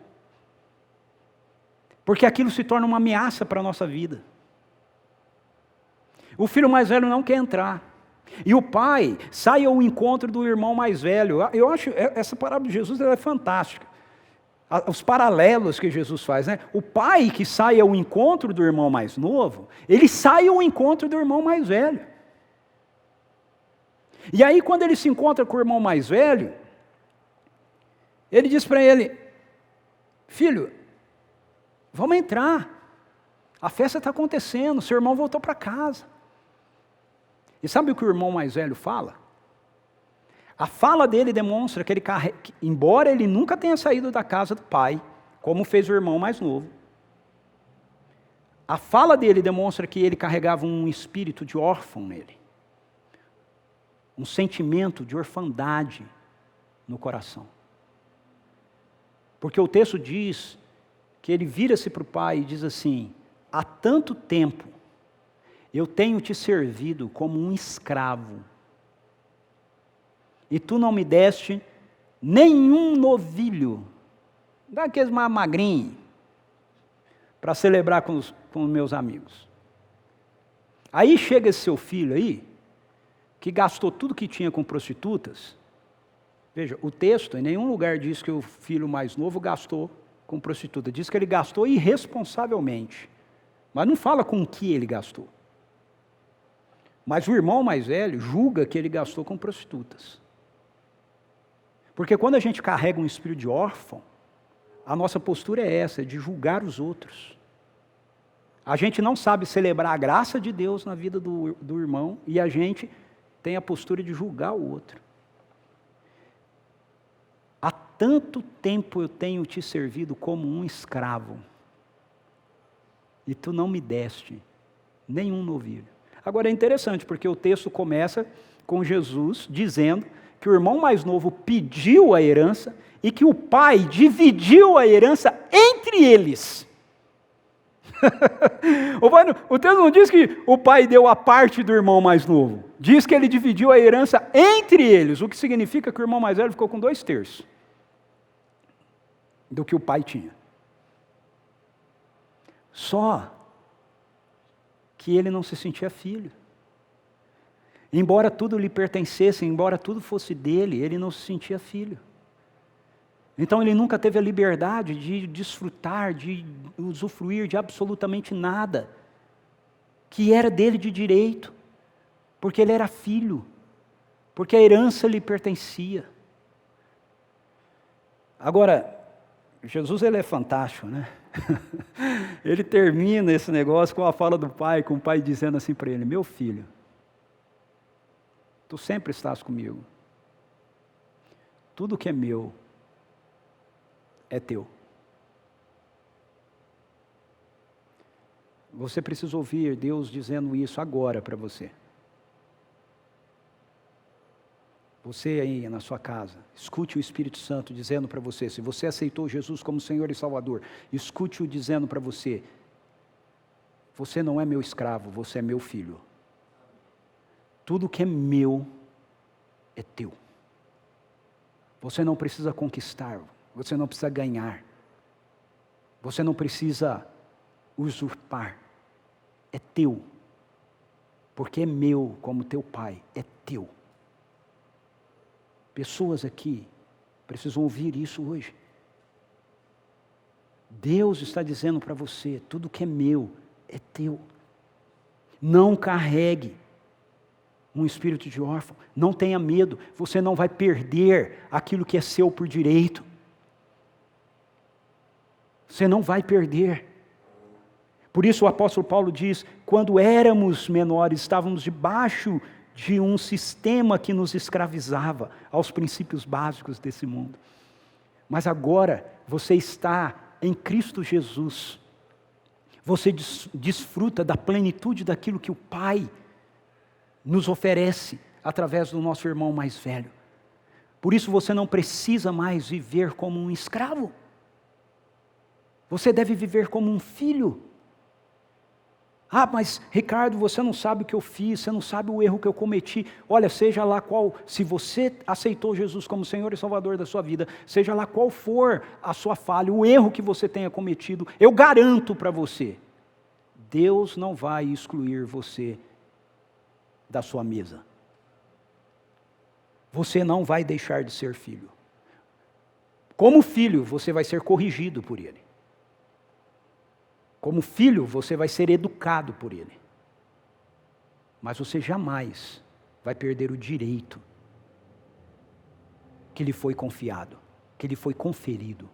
Speaker 2: porque aquilo se torna uma ameaça para a nossa vida. O filho mais velho não quer entrar, e o pai sai ao encontro do irmão mais velho. Eu acho essa parábola de Jesus é fantástica. Os paralelos que Jesus faz, né? O pai que sai ao encontro do irmão mais novo, ele sai ao encontro do irmão mais velho. E aí, quando ele se encontra com o irmão mais velho, ele diz para ele: filho, vamos entrar. A festa está acontecendo, seu irmão voltou para casa. E sabe o que o irmão mais velho fala? A fala dele demonstra que embora ele nunca tenha saído da casa do pai, como fez o irmão mais novo, a fala dele demonstra que ele carregava um espírito de órfão nele. Um sentimento de orfandade no coração. Porque o texto diz que ele vira-se para o pai e diz assim: há tanto tempo eu tenho te servido como um escravo, e tu não me deste nenhum novilho, daqueles mais magrinhos, para celebrar com os meus amigos. Aí chega esse seu filho aí, que gastou tudo que tinha com prostitutas. Veja, o texto em nenhum lugar diz que o filho mais novo gastou com prostituta. Diz que ele gastou irresponsavelmente. Mas não fala com o que ele gastou. Mas o irmão mais velho julga que ele gastou com prostitutas. Porque quando a gente carrega um espírito de órfão, a nossa postura é essa, de julgar os outros. A gente não sabe celebrar a graça de Deus na vida do irmão, e a gente tem a postura de julgar o outro. Há tanto tempo eu tenho te servido como um escravo, e tu não me deste nenhum novilho. Agora é interessante, porque o texto começa com Jesus dizendo que o irmão mais novo pediu a herança e que o pai dividiu a herança entre eles. O texto não diz que o pai deu a parte do irmão mais novo. Diz que ele dividiu a herança entre eles, o que significa que o irmão mais velho ficou com 2/3 do que o pai tinha. Só que ele não se sentia filho. Embora tudo lhe pertencesse, embora tudo fosse dele, ele não se sentia filho. Então ele nunca teve a liberdade de desfrutar, de usufruir de absolutamente nada que era dele de direito, porque ele era filho, porque a herança lhe pertencia. Agora, Jesus ele é fantástico, né? Ele termina esse negócio com a fala do pai, com o pai dizendo assim para ele: meu filho, tu sempre estás comigo, tudo que é meu é teu. Você precisa ouvir Deus dizendo isso agora para você. Você aí na sua casa, escute o Espírito Santo dizendo para você, se você aceitou Jesus como Senhor e Salvador, escute-o dizendo para você: você não é meu escravo, você é meu filho. Tudo que é meu é teu. Você não precisa conquistar, você não precisa ganhar, você não precisa usurpar, é teu, porque é meu como teu pai, é teu. Pessoas aqui precisam ouvir isso hoje. Deus está dizendo para você: tudo que é meu é teu. Não carregue um espírito de órfão, não tenha medo, você não vai perder aquilo que é seu por direito. Você não vai perder. Por isso o apóstolo Paulo diz: quando éramos menores, estávamos debaixo de um sistema que nos escravizava aos princípios básicos desse mundo. Mas agora você está em Cristo Jesus. Você desfruta da plenitude daquilo que o Pai nos oferece através do nosso irmão mais velho. Por isso você não precisa mais viver como um escravo. Você deve viver como um filho. Ah, mas Ricardo, você não sabe o que eu fiz, você não sabe o erro que eu cometi. Olha, seja lá qual, se você aceitou Jesus como Senhor e Salvador da sua vida, seja lá qual for a sua falha, o erro que você tenha cometido, eu garanto para você, Deus não vai excluir você da sua mesa. Você não vai deixar de ser filho. Como filho, você vai ser corrigido por Ele. Como filho, você vai ser educado por Ele. Mas você jamais vai perder o direito que lhe foi confiado, que lhe foi conferido.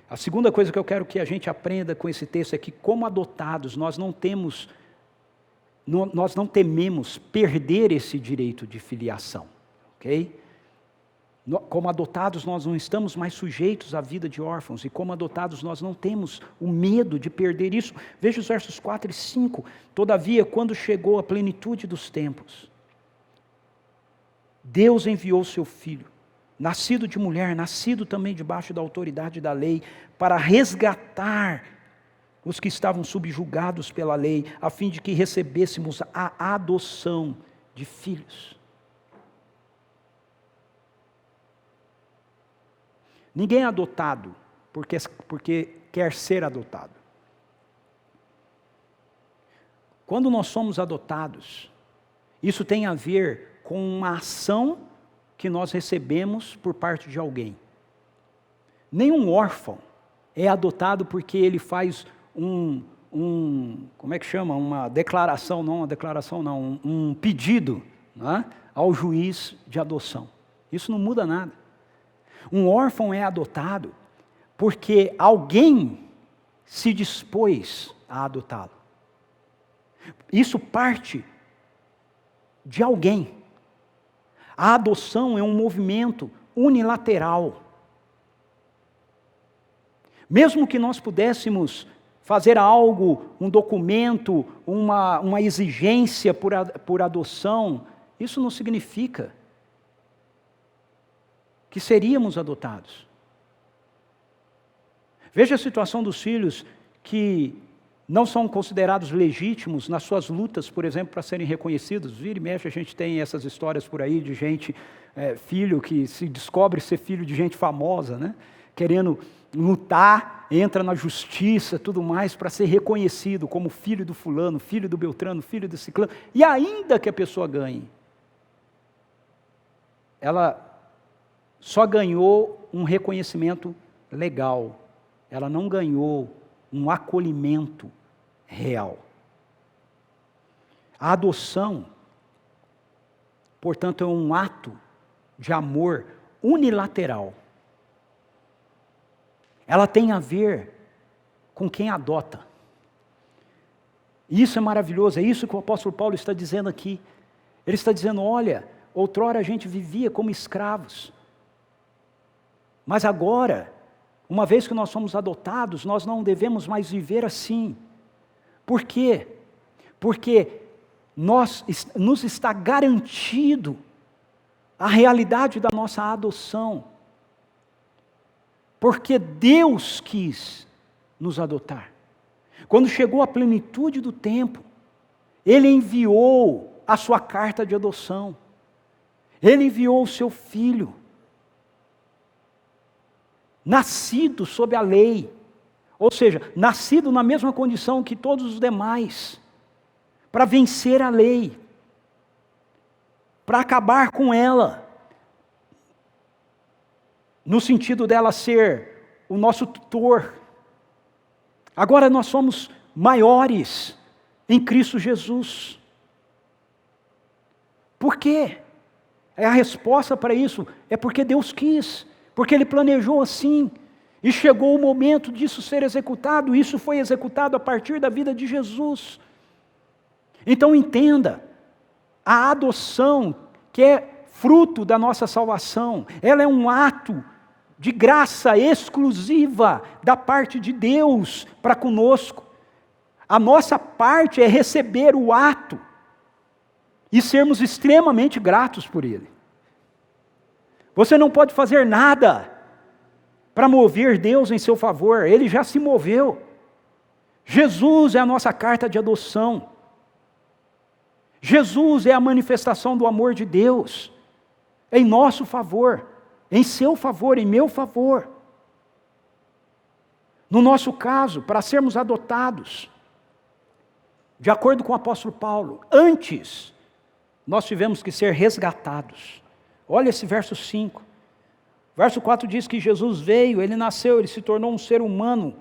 Speaker 2: A segunda coisa que eu quero que a gente aprenda com esse texto é que, como adotados, nós não tememos perder esse direito de filiação, ok? Como adotados, nós não estamos mais sujeitos à vida de órfãos, e como adotados, nós não temos o medo de perder isso. Veja os versos 4 e 5. Todavia, quando chegou a plenitude dos tempos, Deus enviou seu Filho, nascido de mulher, nascido também debaixo da autoridade da lei, para resgatar os que estavam subjugados pela lei, a fim de que recebêssemos a adoção de filhos. Ninguém é adotado porque quer ser adotado. Quando nós somos adotados, isso tem a ver com uma ação que nós recebemos por parte de alguém. Nenhum órfão é adotado porque ele faz como é que chama? Uma declaração, não uma declaração não, um pedido, né, ao juiz de adoção. Isso não muda nada. Um órfão é adotado porque alguém se dispôs a adotá-lo. Isso parte de alguém. A adoção é um movimento unilateral. Mesmo que nós pudéssemos fazer algo, um documento, uma exigência por adoção, isso não significa que seríamos adotados. Veja a situação dos filhos que não são considerados legítimos nas suas lutas, por exemplo, para serem reconhecidos. Vira e mexe, a gente tem essas histórias por aí de gente, filho que se descobre ser filho de gente famosa, né? Querendo lutar, entra na justiça, tudo mais, para ser reconhecido como filho do fulano, filho do beltrano, filho do ciclano, e ainda que a pessoa ganhe, ela só ganhou um reconhecimento legal, ela não ganhou um acolhimento real. A adoção, portanto, é um ato de amor unilateral. Ela tem a ver com quem adota. Isso é maravilhoso, é isso que o apóstolo Paulo está dizendo aqui. Ele está dizendo, olha, outrora a gente vivia como escravos, mas agora, uma vez que nós somos adotados, nós não devemos mais viver assim. Por quê? Porque nos está garantido a realidade da nossa adoção. Porque Deus quis nos adotar. Quando chegou a plenitude do tempo, Ele enviou a sua carta de adoção. Ele enviou o seu Filho, nascido sob a lei, ou seja, nascido na mesma condição que todos os demais, para vencer a lei, para acabar com ela, no sentido dela ser o nosso tutor. Agora nós somos maiores em Cristo Jesus. Por quê? A resposta para isso é porque Deus quis. Porque Ele planejou assim, e chegou o momento disso ser executado, isso foi executado a partir da vida de Jesus. Então entenda, a adoção, que é fruto da nossa salvação, ela é um ato de graça exclusiva da parte de Deus para conosco. A nossa parte é receber o ato, e sermos extremamente gratos por ele. Você não pode fazer nada para mover Deus em seu favor, Ele já se moveu. Jesus é a nossa carta de adoção. Jesus é a manifestação do amor de Deus, em nosso favor, em seu favor, em meu favor. No nosso caso, para sermos adotados, de acordo com o apóstolo Paulo, antes nós tivemos que ser resgatados. Olha esse verso 5. Verso 4 diz que Jesus veio, ele nasceu, ele se tornou um ser humano.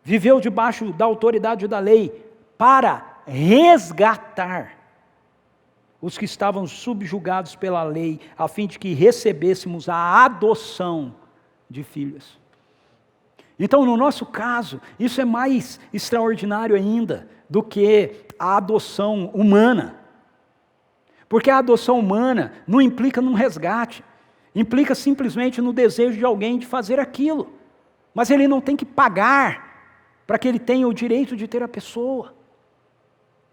Speaker 2: Viveu debaixo da autoridade da lei para resgatar os que estavam subjugados pela lei, a fim de que recebêssemos a adoção de filhos. Então, no nosso caso, isso é mais extraordinário ainda do que a adoção humana. Porque a adoção humana não implica num resgate, implica simplesmente no desejo de alguém de fazer aquilo. Mas ele não tem que pagar para que ele tenha o direito de ter a pessoa,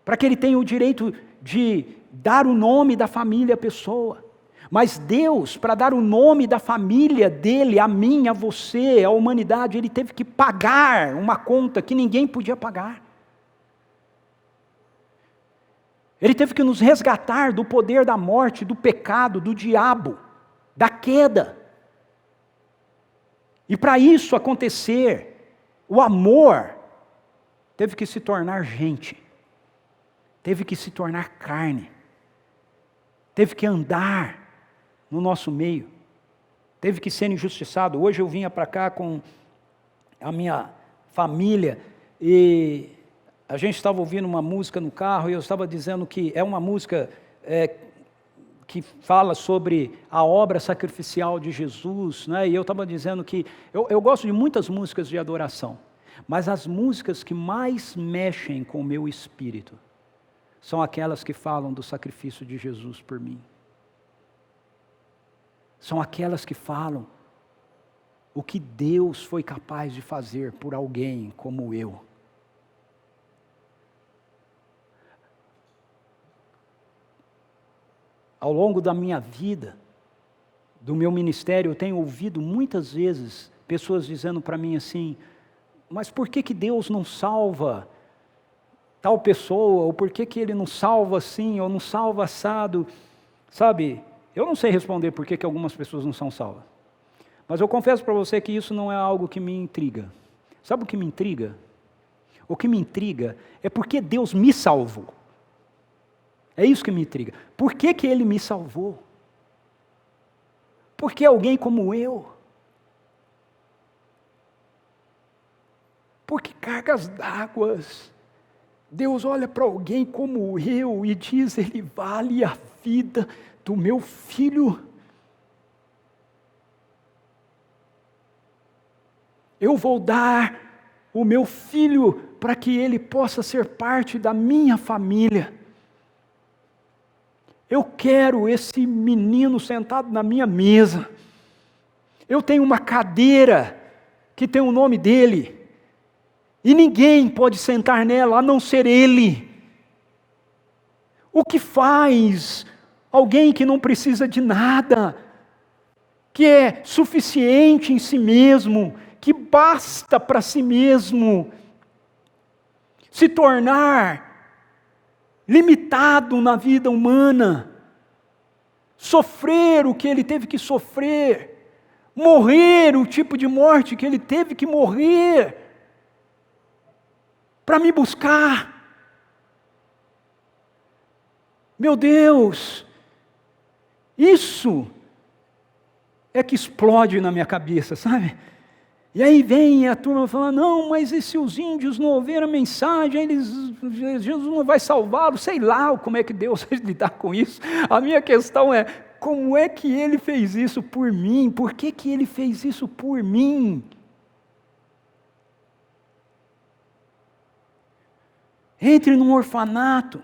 Speaker 2: para que ele tenha o direito de dar o nome da família à pessoa. Mas Deus, para dar o nome da família dele, a mim, a você, à humanidade, ele teve que pagar uma conta que ninguém podia pagar. Ele teve que nos resgatar do poder da morte, do pecado, do diabo, da queda. E para isso acontecer, o amor teve que se tornar gente, teve que se tornar carne, teve que andar no nosso meio, teve que ser injustiçado. Hoje eu vinha para cá com a minha família e a gente estava ouvindo uma música no carro e eu estava dizendo que é uma música que fala sobre a obra sacrificial de Jesus, né? E eu estava dizendo que eu gosto de muitas músicas de adoração, mas as músicas que mais mexem com o meu espírito são aquelas que falam do sacrifício de Jesus por mim. São aquelas que falam o que Deus foi capaz de fazer por alguém como eu. Ao longo da minha vida, do meu ministério, eu tenho ouvido muitas vezes pessoas dizendo para mim assim: mas por que Deus não salva tal pessoa? Ou por que Ele não salva assim, ou não salva assado? Sabe, eu não sei responder por que algumas pessoas não são salvas. Mas eu confesso para você que isso não é algo que me intriga. Sabe o que me intriga? O que me intriga é porque Deus me salvou. É isso que me intriga. Por que Ele me salvou? Porque alguém como eu? Porque cargas d'água? Deus olha para alguém como eu e diz: ele vale a vida do meu filho. Eu vou dar o meu filho para que ele possa ser parte da minha família. Eu quero esse menino sentado na minha mesa. Eu tenho uma cadeira que tem o nome dele. E ninguém pode sentar nela a não ser ele. O que faz alguém que não precisa de nada, que é suficiente em si mesmo, que basta para si mesmo, se tornar limitado na vida humana, sofrer o que ele teve que sofrer, morrer o tipo de morte que ele teve que morrer, para me buscar. Meu Deus, isso é que explode na minha cabeça, sabe? E aí vem a turma falando: não, mas e se os índios não ouviram a mensagem, Jesus não vai salvá-los? Sei lá como é que Deus vai lidar com isso. A minha questão é: como é que Ele fez isso por mim? Por que Ele fez isso por mim? Entre num orfanato.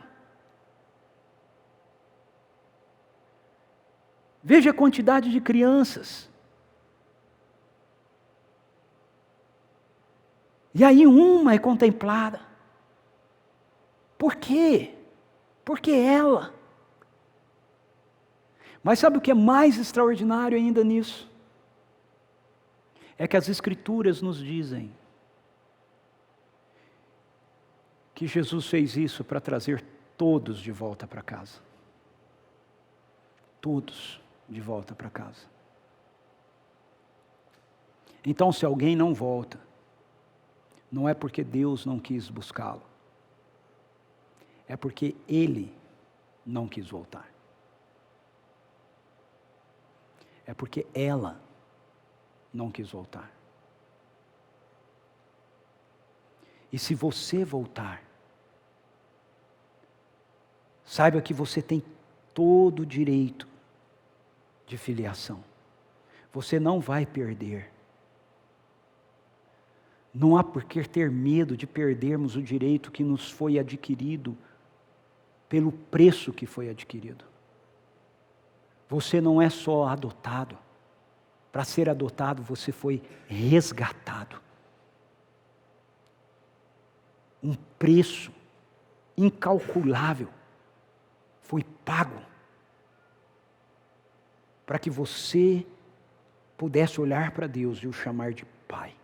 Speaker 2: Veja a quantidade de crianças. E aí uma é contemplada. Por quê? Porque ela. Mas sabe o que é mais extraordinário ainda nisso? É que as Escrituras nos dizem que Jesus fez isso para trazer todos de volta para casa. Todos de volta para casa. Então, se alguém não volta, não é porque Deus não quis buscá-lo, é porque ele não quis voltar. é porque ela não quis voltar. E se você voltar, saiba que você tem todo o direito de filiação. Você não vai perder. Não há por que ter medo de perdermos o direito que nos foi adquirido pelo preço que foi adquirido. Você não é só adotado. Para ser adotado, você foi resgatado. Um preço incalculável foi pago para que você pudesse olhar para Deus e o chamar de Pai.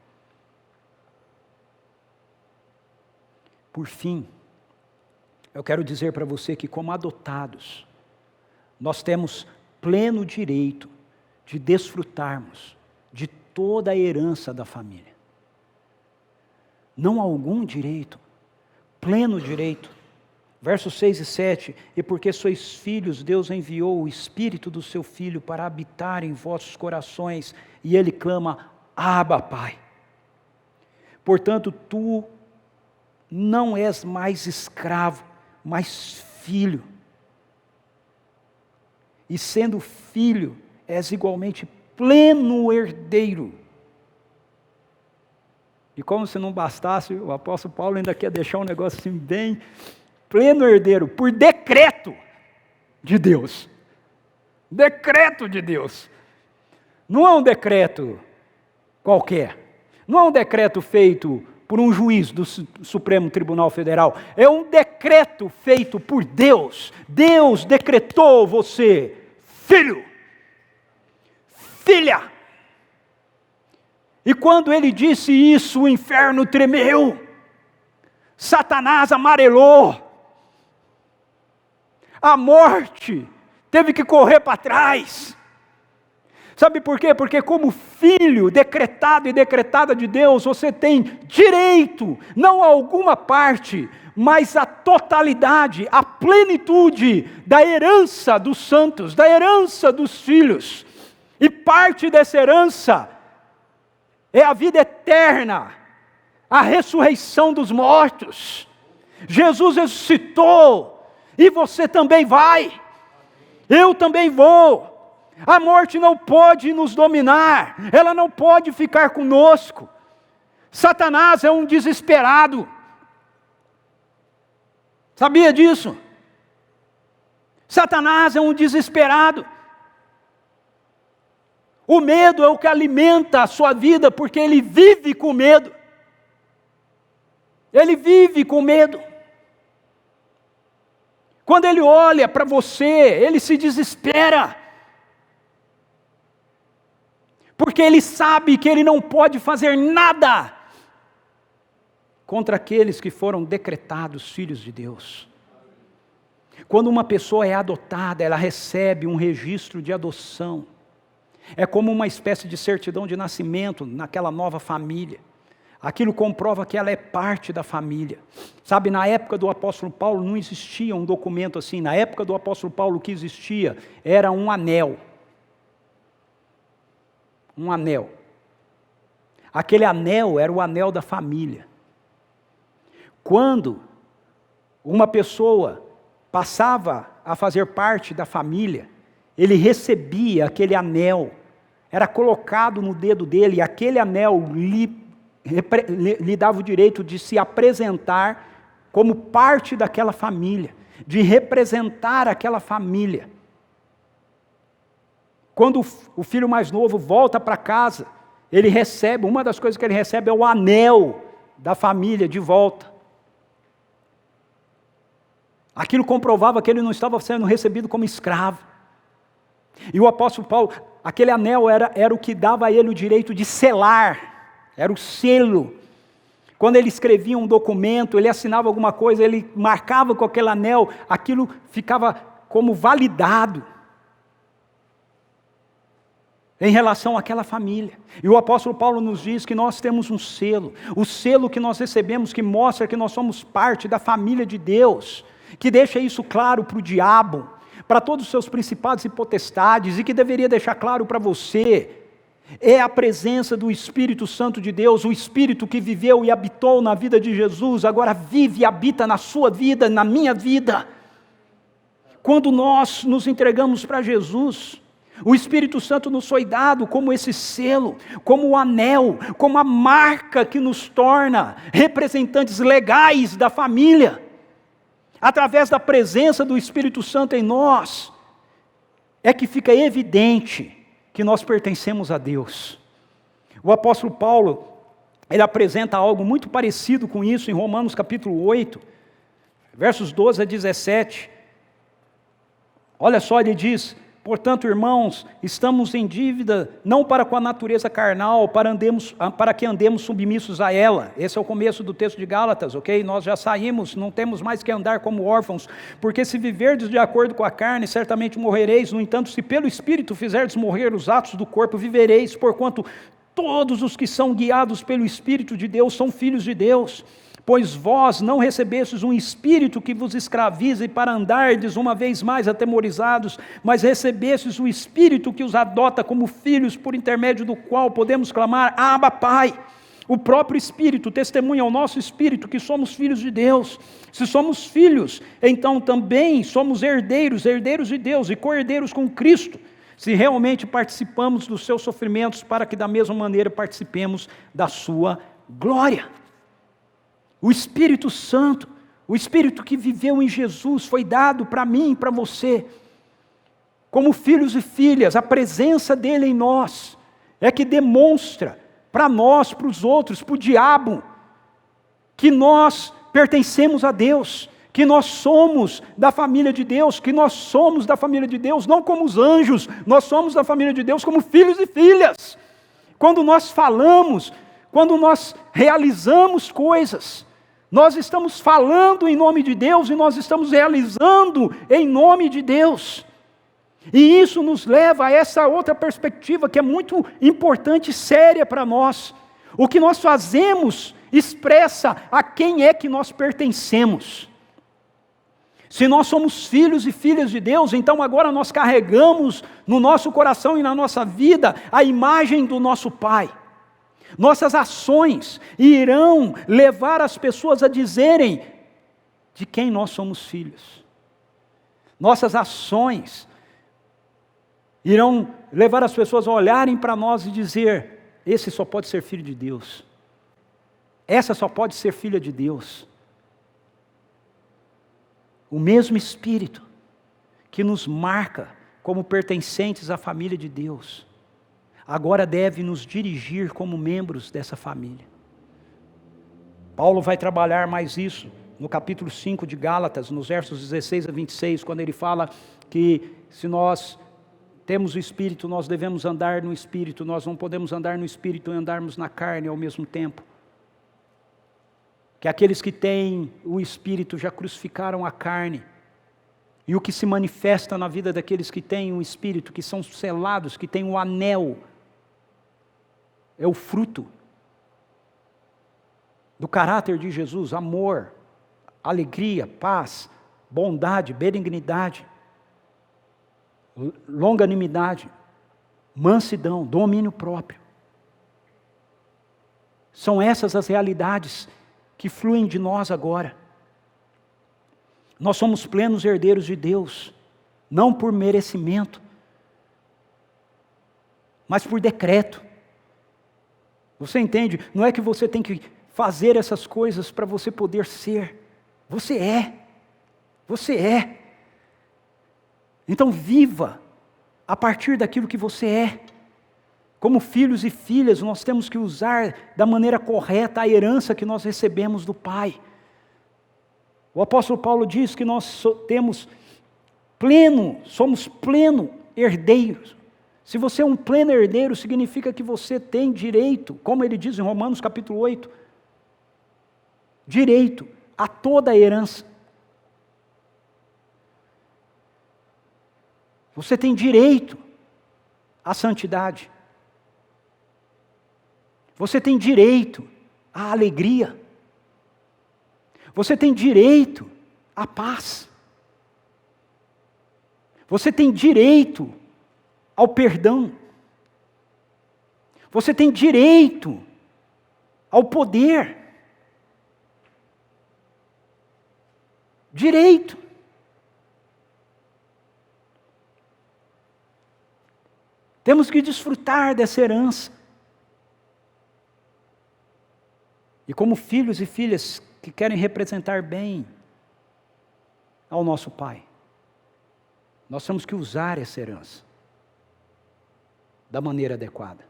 Speaker 2: Por fim, eu quero dizer para você que, como adotados, nós temos pleno direito de desfrutarmos de toda a herança da família. Não algum direito, pleno direito. Versos 6 e 7, e porque sois filhos, Deus enviou o Espírito do seu Filho para habitar em vossos corações, e Ele clama, Abba, Pai. Portanto, tu não és mais escravo, mas filho. E sendo filho, és igualmente pleno herdeiro. E como se não bastasse, o apóstolo Paulo ainda quer deixar um negócio assim bem... Pleno herdeiro, por decreto de Deus. Decreto de Deus. Não é um decreto qualquer. Não é um decreto feito por um juiz do Supremo Tribunal Federal. É um decreto feito por Deus. Deus decretou você, filho, filha. E quando ele disse isso, o inferno tremeu. Satanás amarelou. A morte teve que correr para trás. Sabe por quê? Porque como filho decretado e decretada de Deus, você tem direito, não a alguma parte, mas a totalidade, a plenitude da herança dos santos, da herança dos filhos. E parte dessa herança é a vida eterna, a ressurreição dos mortos. Jesus ressuscitou. E você também vai, eu também vou. A morte não pode nos dominar, ela não pode ficar conosco. Satanás é um desesperado. Sabia disso? Satanás é um desesperado. O medo é o que alimenta a sua vida, porque ele vive com medo. Ele vive com medo. Quando ele olha para você, ele se desespera. Porque ele sabe que ele não pode fazer nada contra aqueles que foram decretados filhos de Deus. Quando uma pessoa é adotada, ela recebe um registro de adoção. É como uma espécie de certidão de nascimento naquela nova família. Aquilo comprova que ela é parte da família. Sabe, na época do apóstolo Paulo não existia um documento assim. Na época do apóstolo Paulo o que existia era um anel. Um anel. Aquele anel era o anel da família. Quando uma pessoa passava a fazer parte da família, ele recebia aquele anel, era colocado no dedo dele, e aquele anel lhe dava o direito de se apresentar como parte daquela família, de representar aquela família. Quando o filho mais novo volta para casa, ele recebe, uma das coisas que ele recebe é o anel da família de volta. Aquilo comprovava que ele não estava sendo recebido como escravo. E o apóstolo Paulo, aquele anel era o que dava a ele o direito de selar, era o selo. Quando ele escrevia um documento, ele assinava alguma coisa, ele marcava com aquele anel, aquilo ficava como validado em relação àquela família. E o apóstolo Paulo nos diz que nós temos um selo, o selo que nós recebemos que mostra que nós somos parte da família de Deus, que deixa isso claro para o diabo, para todos os seus principados e potestades, e que deveria deixar claro para você, é a presença do Espírito Santo de Deus, o Espírito que viveu e habitou na vida de Jesus, agora vive e habita na sua vida, na minha vida. Quando nós nos entregamos para Jesus, o Espírito Santo nos foi dado como esse selo, como o anel, como a marca que nos torna representantes legais da família. Através da presença do Espírito Santo em nós, é que fica evidente que nós pertencemos a Deus. O apóstolo Paulo, ele apresenta algo muito parecido com isso em Romanos capítulo 8, versos 12 a 17. Olha só, ele diz: portanto, irmãos, estamos em dívida, não para com a natureza carnal, para que andemos submissos a ela. Esse é o começo do texto de Gálatas, ok? Nós já saímos, não temos mais que andar como órfãos, porque se viverdes de acordo com a carne, certamente morrereis. No entanto, se pelo Espírito fizerdes morrer os atos do corpo, vivereis, porquanto todos os que são guiados pelo Espírito de Deus são filhos de Deus. Pois vós não recebestes um espírito que vos escravize para andardes uma vez mais atemorizados, mas recebestes o Espírito que os adota como filhos, por intermédio do qual podemos clamar: Abba, Pai. O próprio Espírito testemunha ao nosso espírito que somos filhos de Deus. Se somos filhos, então também somos herdeiros, herdeiros de Deus e co-herdeiros com Cristo, se realmente participamos dos seus sofrimentos, para que da mesma maneira participemos da sua glória. O Espírito Santo, o Espírito que viveu em Jesus, foi dado para mim e para você, como filhos e filhas. A presença dele em nós é que demonstra para nós, para os outros, para o diabo, que nós pertencemos a Deus, que nós somos da família de Deus, que nós somos da família de Deus, não como os anjos, nós somos da família de Deus como filhos e filhas. Quando nós falamos, quando nós realizamos coisas, nós estamos falando em nome de Deus e nós estamos realizando em nome de Deus. E isso nos leva a essa outra perspectiva que é muito importante e séria para nós. O que nós fazemos expressa a quem é que nós pertencemos. Se nós somos filhos e filhas de Deus, então agora nós carregamos no nosso coração e na nossa vida a imagem do nosso Pai. Nossas ações irão levar as pessoas a dizerem de quem nós somos filhos. Nossas ações irão levar as pessoas a olharem para nós e dizer: esse só pode ser filho de Deus. Essa só pode ser filha de Deus. O mesmo Espírito que nos marca como pertencentes à família de Deus, agora deve nos dirigir como membros dessa família. Paulo vai trabalhar mais isso no capítulo 5 de Gálatas, nos versos 16 a 26, quando ele fala que se nós temos o Espírito, nós devemos andar no Espírito, nós não podemos andar no Espírito e andarmos na carne ao mesmo tempo. Que aqueles que têm o Espírito já crucificaram a carne. E o que se manifesta na vida daqueles que têm o Espírito, que são selados, que têm o anel, é o fruto do caráter de Jesus: amor, alegria, paz, bondade, benignidade, longanimidade, mansidão, domínio próprio. São essas as realidades que fluem de nós agora. Nós somos plenos herdeiros de Deus, não por merecimento, mas por decreto. Você entende? Não é que você tem que fazer essas coisas para você poder ser. Você é. Você é. Então viva a partir daquilo que você é. Como filhos e filhas, nós temos que usar da maneira correta a herança que nós recebemos do Pai. O apóstolo Paulo diz que nós somos pleno herdeiros. Se você é um pleno herdeiro, significa que você tem direito, como ele diz em Romanos capítulo 8, direito a toda a herança. Você tem direito à santidade. Você tem direito à alegria. Você tem direito à paz. Você tem direito ao perdão. Você tem direito ao poder. Direito. Temos que desfrutar dessa herança. E como filhos e filhas que querem representar bem ao nosso Pai, nós temos que usar essa herança da maneira adequada.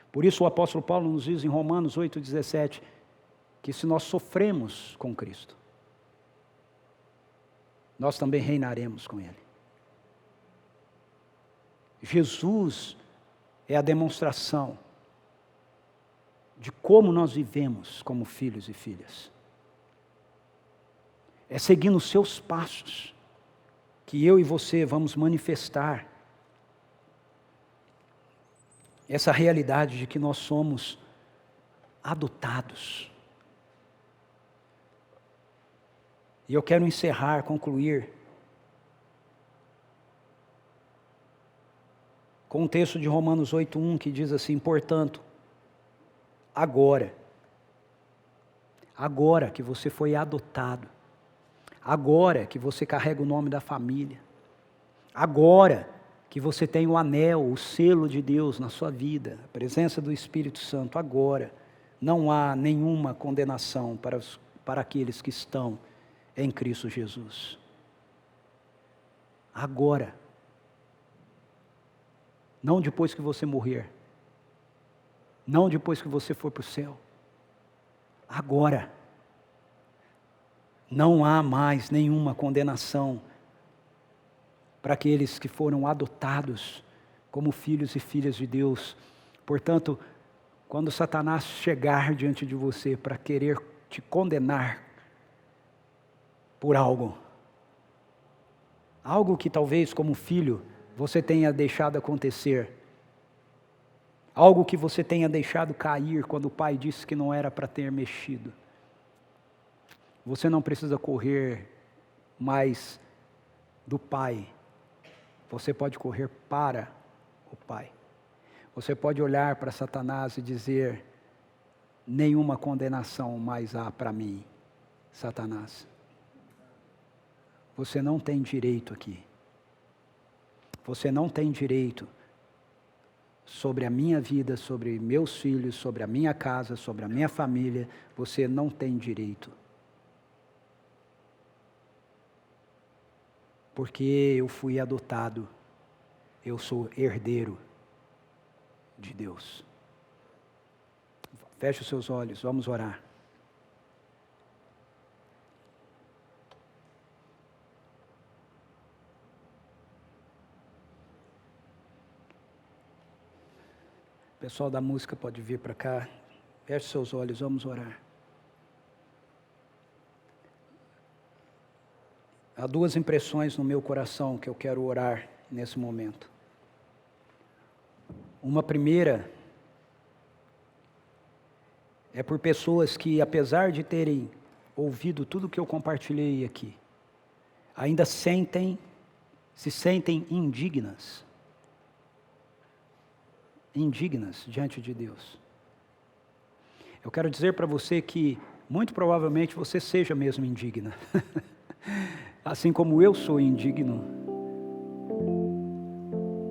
Speaker 2: Por isso o apóstolo Paulo nos diz em Romanos 8,17, que se nós sofremos com Cristo, nós também reinaremos com Ele. Jesus é a demonstração de como nós vivemos como filhos e filhas. É seguindo os seus passos que eu e você vamos manifestar essa realidade de que nós somos adotados. E eu quero encerrar, concluir, com um texto de Romanos 8,1 que diz assim: portanto, agora que você foi adotado, agora que você carrega o nome da família, agora que você tem o anel, o selo de Deus na sua vida, a presença do Espírito Santo, agora não há nenhuma condenação para aqueles que estão em Cristo Jesus. Agora. Não depois que você morrer. Não depois que você for para o céu. Agora. Não há mais nenhuma condenação para aqueles que foram adotados como filhos e filhas de Deus. Portanto, quando Satanás chegar diante de você para querer te condenar por algo que talvez como filho você tenha deixado acontecer, algo que você tenha deixado cair quando o pai disse que não era para ter mexido, você não precisa correr mais do pai, você pode correr para o pai. Você pode olhar para Satanás e dizer: nenhuma condenação mais há para mim, Satanás. Você não tem direito aqui. Você não tem direito sobre a minha vida, sobre meus filhos, sobre a minha casa, sobre a minha família. Você não tem direito. Porque eu fui adotado. Eu sou herdeiro de Deus. Feche os seus olhos, vamos orar. O pessoal da música pode vir para cá. Feche seus olhos, vamos orar. Há duas impressões no meu coração que eu quero orar nesse momento. Uma primeira é por pessoas que, apesar de terem ouvido tudo que eu compartilhei aqui, ainda se sentem indignas diante de Deus. Eu quero dizer para você que, muito provavelmente, você seja mesmo indigna. Assim como eu sou indigno.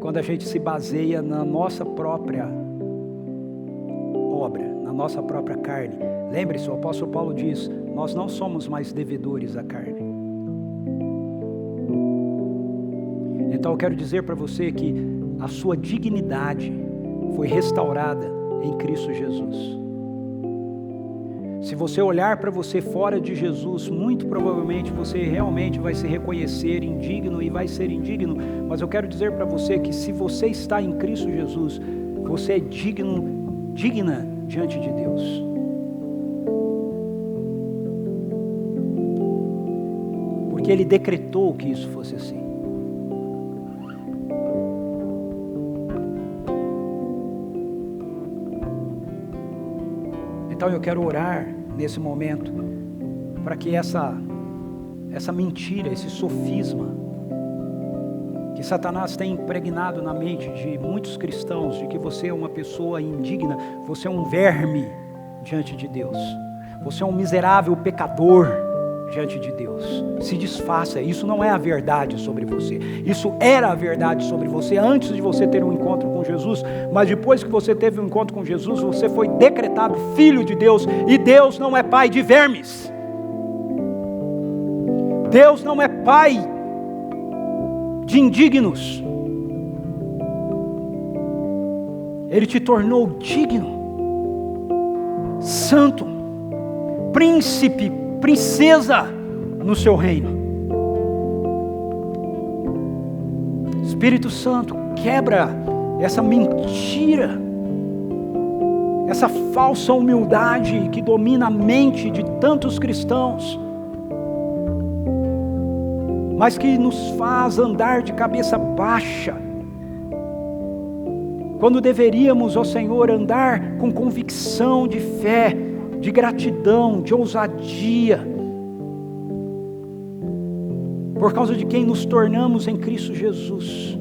Speaker 2: Quando a gente se baseia na nossa própria obra, na nossa própria carne. Lembre-se, o apóstolo Paulo diz: nós não somos mais devedores à carne. Então eu quero dizer para você que a sua dignidade foi restaurada em Cristo Jesus. Se você olhar para você fora de Jesus, muito provavelmente você realmente vai se reconhecer indigno e vai ser indigno. Mas eu quero dizer para você que se você está em Cristo Jesus, você é digna diante de Deus. Porque Ele decretou que isso fosse assim. Então eu quero orar nesse momento para que essa mentira, esse sofisma que Satanás tem impregnado na mente de muitos cristãos, de que você é uma pessoa indigna, você é um verme diante de Deus, você é um miserável pecador diante de Deus. Se desfaça, isso não é a verdade sobre você, isso era a verdade sobre você antes de você ter um encontro com Jesus, mas depois que você teve um encontro com Jesus, você foi decretado filho de Deus, e Deus não é pai de vermes, Deus não é pai de indignos, Ele te tornou digno, santo, príncipe, princesa no seu reino. Espírito Santo, quebra essa mentira, essa falsa humildade que domina a mente de tantos cristãos, mas que nos faz andar de cabeça baixa, quando deveríamos, ó Senhor, andar com convicção de fé, de gratidão, de ousadia, por causa de quem nos tornamos em Cristo Jesus.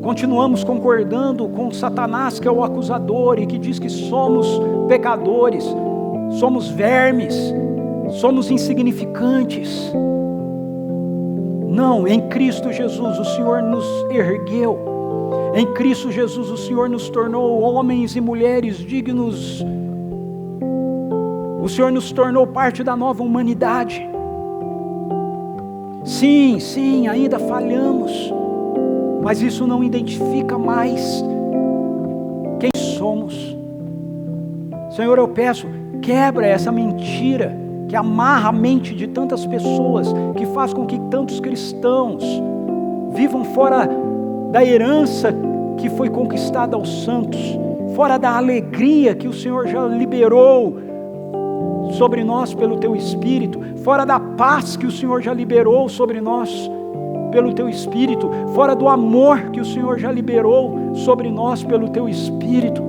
Speaker 2: Continuamos concordando com Satanás, que é o acusador, e que diz que somos pecadores, somos vermes, somos insignificantes. Não, em Cristo Jesus o Senhor nos ergueu, em Cristo Jesus o Senhor nos tornou homens e mulheres dignos, o Senhor nos tornou parte da nova humanidade. Sim, sim, ainda falhamos, mas isso não identifica mais quem somos. Senhor, eu peço, quebra essa mentira que amarra a mente de tantas pessoas, que faz com que tantos cristãos vivam fora da herança que foi conquistada aos santos, fora da alegria que o Senhor já liberou sobre nós pelo Teu Espírito, fora da paz que o Senhor já liberou sobre nós pelo Teu Espírito, fora do amor que o Senhor já liberou sobre nós pelo Teu Espírito.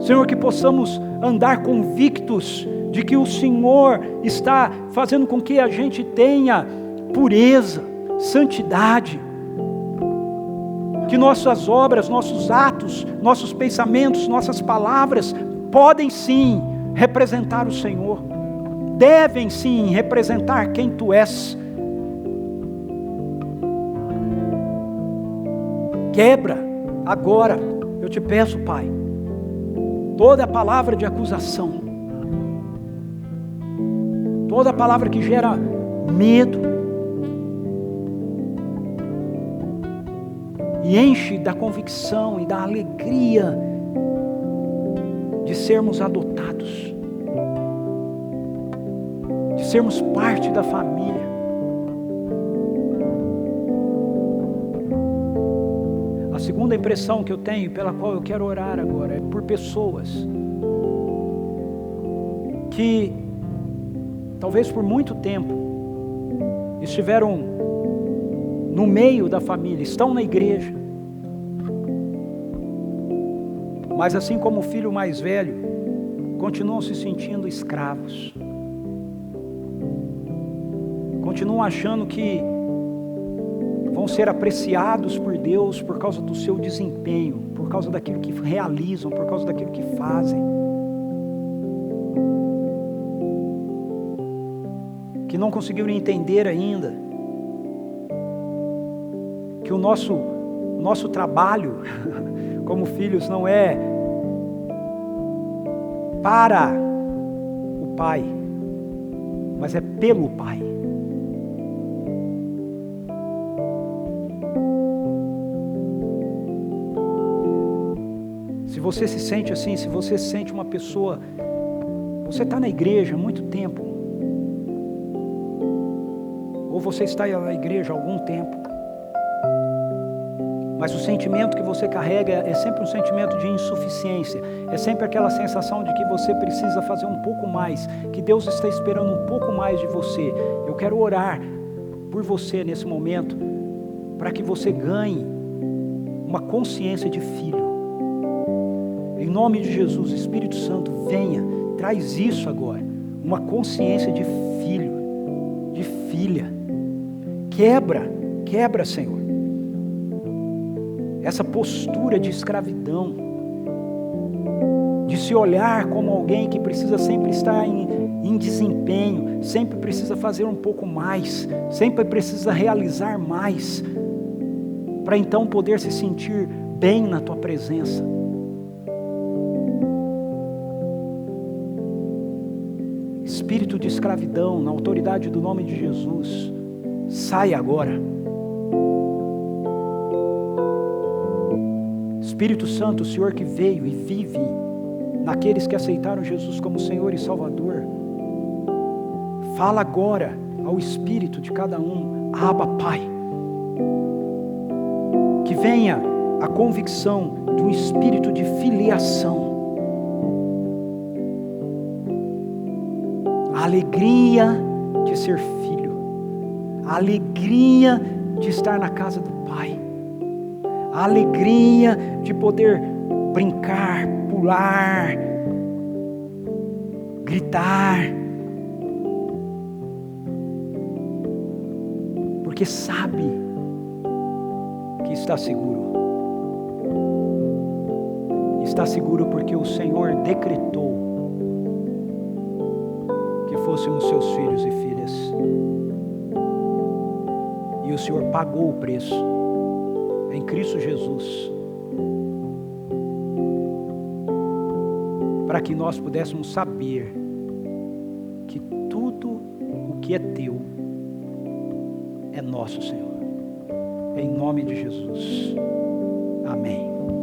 Speaker 2: Senhor, que possamos andar convictos de que o Senhor está fazendo com que a gente tenha pureza, santidade, que nossas obras, nossos atos, nossos pensamentos, nossas palavras podem sim representar o Senhor, devem sim representar quem Tu és. Quebra agora, eu te peço, Pai, toda palavra de acusação, toda palavra que gera medo, e enche da convicção e da alegria de sermos adotados, de sermos parte da família. A segunda impressão que eu tenho, pela qual eu quero orar agora, é por pessoas que talvez por muito tempo estiveram no meio da família, estão na igreja, mas assim como o filho mais velho, continuam se sentindo escravos, continuam achando que vão ser apreciados por Deus por causa do seu desempenho, por causa daquilo que realizam, por causa daquilo que fazem, que não conseguiram entender ainda que o nosso trabalho como filhos não é para o Pai, mas é pelo Pai. Se você se sente assim, se você se sente uma pessoa, você está na igreja há muito tempo, ou você está na igreja há algum tempo, mas o sentimento que você carrega é sempre um sentimento de insuficiência, é sempre aquela sensação de que você precisa fazer um pouco mais, que Deus está esperando um pouco mais de você. Eu quero orar por você nesse momento, para que você ganhe uma consciência de filho. Em nome de Jesus, Espírito Santo, venha, traz isso agora, uma consciência de filho, de filha, Quebra, Senhor, essa postura de escravidão, de se olhar como alguém que precisa sempre estar em desempenho, sempre precisa fazer um pouco mais, sempre precisa realizar mais, para então poder se sentir bem na Tua presença. Espírito de escravidão, na autoridade do nome de Jesus, sai agora. Espírito Santo, o Senhor que veio e vive naqueles que aceitaram Jesus como Senhor e Salvador, fala agora ao espírito de cada um: Abba, Pai. Que venha a convicção de um espírito de filiação, a alegria de ser filho, a alegria de estar na casa do Pai, a alegria de poder brincar, pular, gritar, porque sabe que está seguro. Está seguro porque o Senhor decretou que fôssemos seus filhos e filhas. E o Senhor pagou o preço em Cristo Jesus, para que nós pudéssemos saber que tudo o que é teu é nosso, Senhor. Em nome de Jesus. Amém.